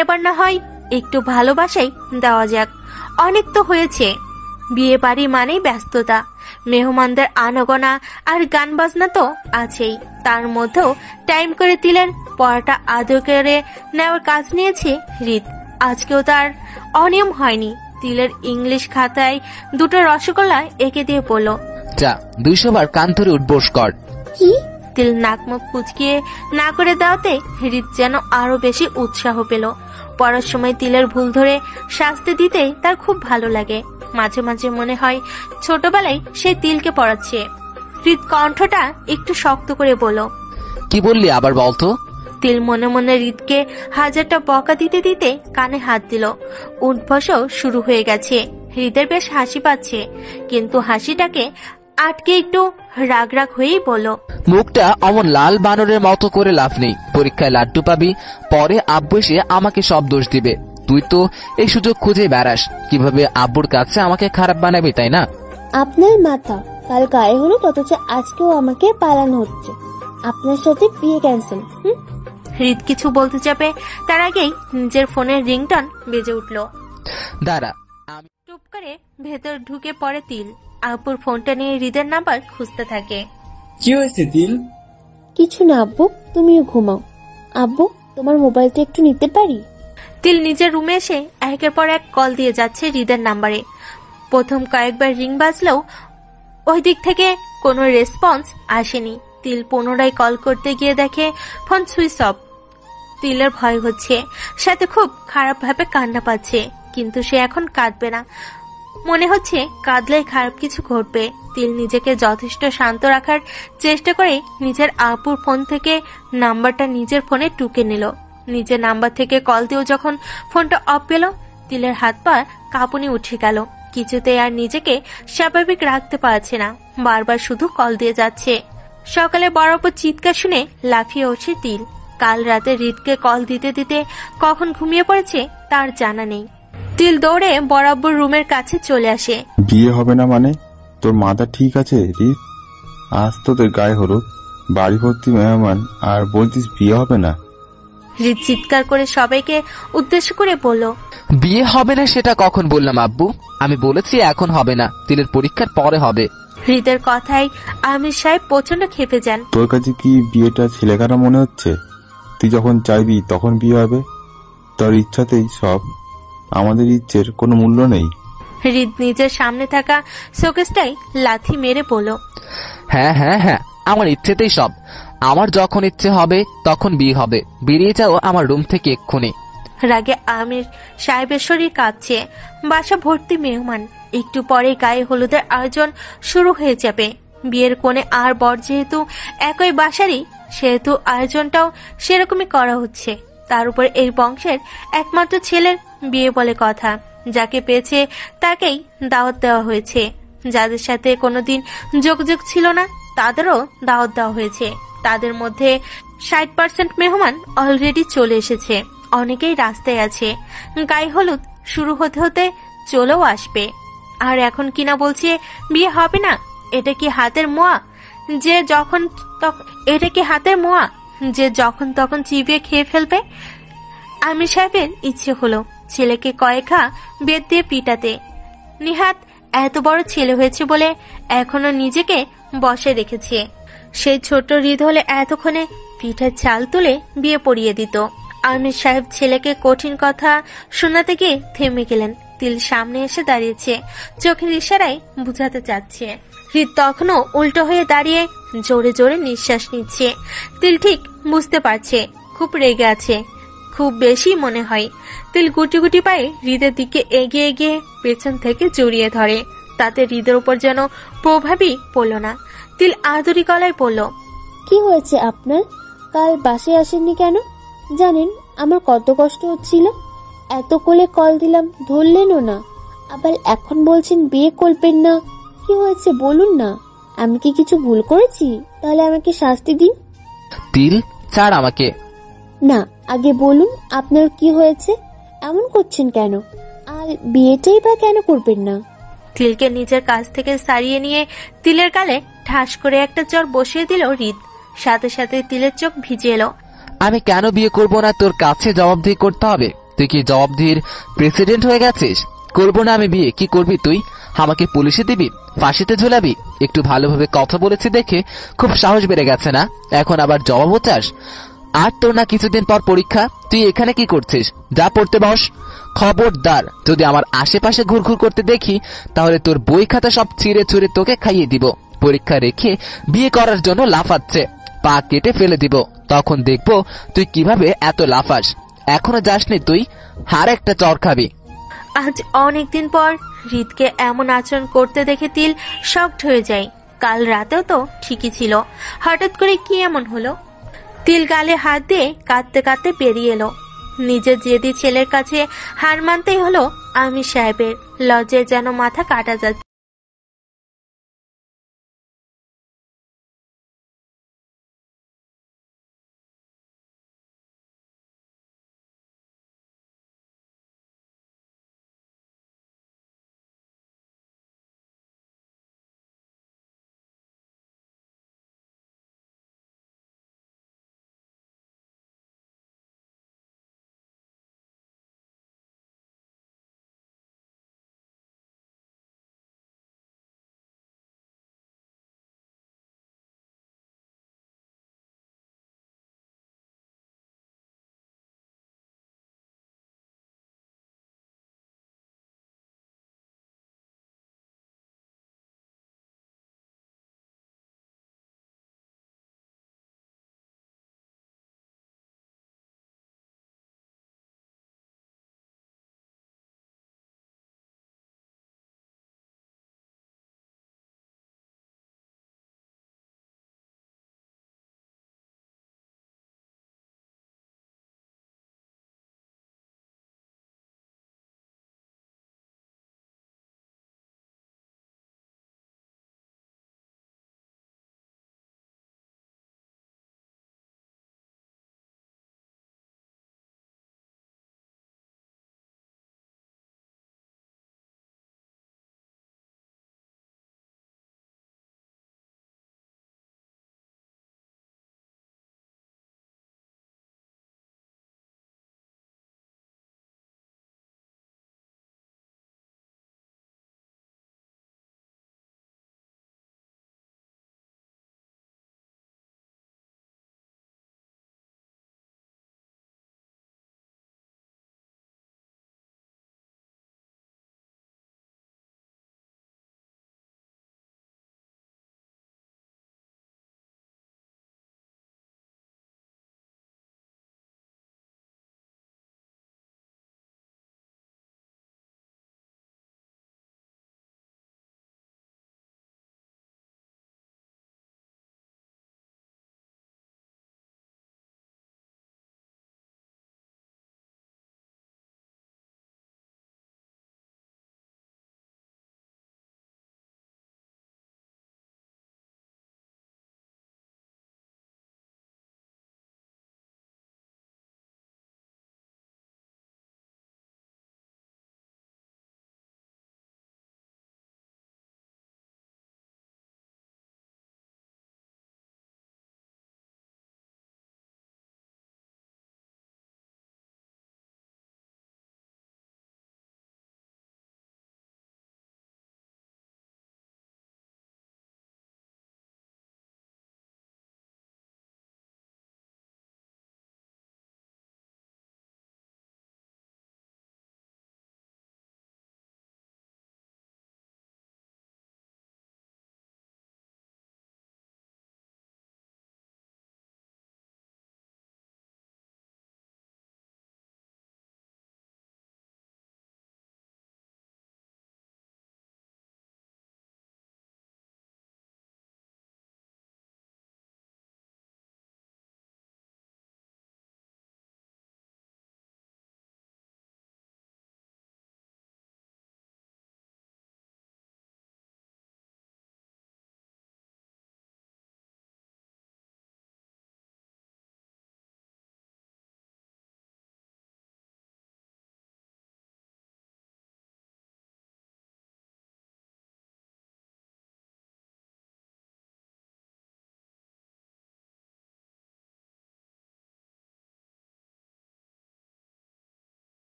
এবার না হয় একটু ভালোবাসাই দেওয়া যাক। অনেক তো হয়েছে। বিয়ে বাড়ি মানেই ব্যস্ততা, মেহমানদের আনাগোনা আর গান বাজনা তো আছেই। তার মধ্যেও টাইম করে তিলের পড়াটা আদর করে নেওয়ার কাজ নিয়েছে হৃদ। আজকেও তার অনিয়ম হয়নি। তিলের ইংলিশ খাতায় দুটো রসগোল্লা এঁকে দিয়ে বলল, যা 200 বার কান ধরে উঠবোস কর। কি? তিল নাক মুখ কুচকিয়ে না করে দেওয়াতে হৃদ যেন আরো বেশি উৎসাহ পেল। পড়ার সময় তিলের ভুল ধরে শাস্তি দিতে তার খুব ভালো লাগে। মাঝে মাঝে মনে হয় ছোটবেলায় সে তিলকে পড়াচ্ছে। হৃদ কণ্ঠটা একটু শক্ত করে বলল, কি বললি আবার বলতো? তিল মনে মনে হৃদকে হাজারটা বকা দিতে দিতে কানে হাত দিল। উঠবসও শুরু হয়ে গেছে। হৃদের বেশ হাসি পাচ্ছে, কিন্তু হাসিটাকে আটকে একটু রাগ রাগ হয়েই বলল, মুখটা অমন লাল বানরের মতো করে লাভ নেই। পরীক্ষায় লাড্ডু পাবি, পরে আব্বু এসে আমাকে সব দোষ দিবে। তুই তো এই সুযোগ খুঁজে বেড়াস কিভাবে আব্বুর কাছে আমাকে খারাপ বানাবি, তাই না? আপনার মাথা কাল গায়ে হলো, অথচ আজকেও আমাকে পালানো হচ্ছে। আপনার সাথে বিয়ে ক্যান্সেল। হৃদ কিছু বলতে যাবে তার আগেই নিজের ফোনের রিংটন বেজে উঠল। দাঁড়া, চুপ করে ভেতর ঢুকে পড়ে তিল। আব্বুর ফোনটা নিয়ে হৃদের নাম্বার খুঁজতে থাকে। কি হয়েছে তিল? কিছু না আব্বু, তুমিও ঘুমাও। আব্বু, তোমার মোবাইলটা একটু নিতে পারি? তিল নিজের রুমে এসে একের পর এক কল দিয়ে যাচ্ছে হৃদের নাম্বারে। প্রথম কয়েকবার রিং বাজলেও ওই দিক থেকে কোনো রেসপন্স আসেনি। তিল পুনরায় কল করতে গিয়ে দেখে ফোন সুইচ অফ। তিলের ভয় হচ্ছে, সাথে খুব খারাপ ভাবে কান্না পাচ্ছে, কিন্তু সে এখন কাঁদবে না। মনে হচ্ছে কাঁদলে খারাপ কিছু ঘটবে। তিল নিজেকে যথেষ্ট শান্ত রাখার চেষ্টা করে নিজের আপুর ফোন থেকে নাম্বারটা নিজের ফোনে টুকে নিল। নিজের নাম্বার থেকে কল দিয়েও যখন ফোনটা অফ পেল, তিলের হাত পা কাঁপুনি উঠে গেল। কিছুতেই আর নিজেকে স্বাভাবিক রাখতে পারছে না, বারবার শুধু কল দিয়ে যাচ্ছে। সকালে বরাবর চিৎকার শুনে লাফিয়ে ওঠে তিল। কাল রাতে হৃদকে কল দিতে দিতে কখন ঘুমিয়ে পড়েছে তার জানা নেই। তিল দৌড়ে বরাবর রুমের কাছে চলে আসে। বিয়ে হবে না মানে? তোর মাথা ঠিক আছে রিত? আজ তোদের গায়ে হলুদ, বাড়ি ভর্তি মেহমান, আর বলতিস বিয়ে হবে না? হৃদ চিৎকার করে সবাইকে উদ্দেশ্য করে বলল, বিয়ে হবে না সেটা কখন বললাম আব্বু? আমি বলেছি এখন হবে না, তিলের পরীক্ষার পরে হবে। হৃদের কথায় আমির সাহেব প্রচন্ড ক্ষেপে যান। তোর কাছে কি বিয়েটা ছেলেখানা মনে হচ্ছে? তুই যখন চাইবি তখন বিয়ে হবে। তোর ইচ্ছাতেই সব, আমাদের ইচ্ছের কোনো মূল্য নেই। হৃদ নিজের সামনে থাকা শোকেসটাই লাথি মেরে বলল, হ্যাঁ হ্যাঁ হ্যাঁ, আমার ইচ্ছেতেই সব। আমার যখন ইচ্ছে হবে তখন বিয়ে হবে। বেরিয়ে যাও আমার রুম থেকে এক্ষুনি। রাগে আমির সাহেবের শরীর কাঁপছে। বাসা ভর্তি মেহমান, একটু পরে গায়ে হলুদের আয়োজন শুরু হয়ে যাবে। বিয়ের কোণে আর বর যেহেতু একই বাসারই, সেহেতু আয়োজনটাও সেরকমই করা হচ্ছে। তার উপর এই বংশের একমাত্র ছেলের বিয়ে বলে কথা, যাকে পেয়েছে তাকেই দাওয়াত দেওয়া হয়েছে। যাদের সাথে কোনোদিন যোগাযোগ ছিল না তাদেরও দাওয়াত দেওয়া হয়েছে। তাদের মধ্যে 60% মেহমান অলরেডি চলে এসেছে, অনেকেই রাস্তায় আছে। গায়ে হলুদ শুরু হতে হতে চলেও আসবে। আর এখন কিনা বলছে বিয়ে হবে না। এটা কি হাতের মোয়া যে যখন তখন চিবিয়ে খেয়ে ফেলবে? আমির সাহেবের ইচ্ছে হলো ছেলেকে কয়েকটা বেত দিয়ে পিটাতে। নিহাত এত বড় ছেলে হয়েছে বলে এখনো নিজেকে বসে রেখেছে। সেই ছোট হৃদ হলে এতক্ষণে পিঠের চাল তুলে বিয়ে পড়িয়ে দিত। আমির সাহেব ছেলেকে কঠিন কথা শোনাতে গিয়ে থেমে গেলেন। তিল সামনে এসে দাঁড়িয়েছে, চোখের ইশারায় বুঝাতে চাচ্ছে। হৃদ তখনও উল্টো হয়ে দাঁড়িয়ে জোরে জোরে নিঃশ্বাস নিচ্ছে। তিল ঠিক বুঝতে পারছে খুব রেগে আছে, খুব বেশি মনে হয়। তিল গুটি গুটি পায়ে হৃদের দিকে এগিয়ে গিয়ে পেছন থেকে জড়িয়ে ধরে। তাতে হৃদের উপর যেন প্রভাবই পড়ল না। তিল আদুরি গলায় বলল, কি হয়েছে আপনার? কাল বাসায় আসেননি কেন? জানেন আমার কত কষ্ট হচ্ছিল। এত কোলে কল দিলাম, ধরলেনও না। আবার এখন বলছেন বিয়ে করবেন না। কি হয়েছে বলুন না। আমি কি কিছু ভুল করেছি? তাহলে আমাকে শাস্তি দিন। তিল, ছাড় আমাকে। না, আগে বলুন আপনার কি হয়েছে? এমন করছেন কেন? আর বিয়েটাই বা কেন করবেন না? তিলকে নিজের কাছ থেকে সারিয়ে নিয়ে তিলের গালে ঠাস করে একটা চড় বসিয়ে দিল হৃদ। সাথে সাথে তিলের চোখ ভিজে এলো। আমি কেন বিয়ে করব না তোর কাছে জবাবদিহি করতে হবে? তুই কি জবাবদিহির প্রেসিডেন্ট হয়ে গেছিস? করবো না আমি বিয়ে, কি করবি তুই? আমাকে পুলিশে দিবি, ফাঁসিতে ঝুলাবি? একটু ভালোভাবে কথা বলেছি দেখে খুব সাহস বেড়ে গেছে না? এখন আবার জবাবও চাস? আর তোর না কিছুদিন পর পরীক্ষা, তুই এখানে কি করছিস? যা পড়তে বস। খবরদার, যদি আমার আশেপাশে ঘুরঘুর করতে দেখি তাহলে তোর বই খাতা সব ছিঁড়ে ছুঁড়ে তোকে খাইয়ে দিব। পরীক্ষা রেখে বিয়ে করার জন্য লাফাচ্ছে। পা কেটে ফেলে দিব। তখন দেখবো তুই কিভাবে এত লাফাস। এখনো যাসনি তুই, আর একটা চর খাবি। আজ অনেকদিন পর হৃদকে এমন আচরণ করতে দেখে তিল শকড হয়ে যায়। কাল রাতেও তো ঠিকই ছিল, হঠাৎ করে কি এমন হলো? তিল গালে হাত দিয়ে কাঁদতে কাঁদতে বেরিয়ে এলো। নিজের জেদি ছেলের কাছে হার মানতেই হলো আমির সাহেবের। লজ্জায় যেন মাথা কাটা যাচ্ছে।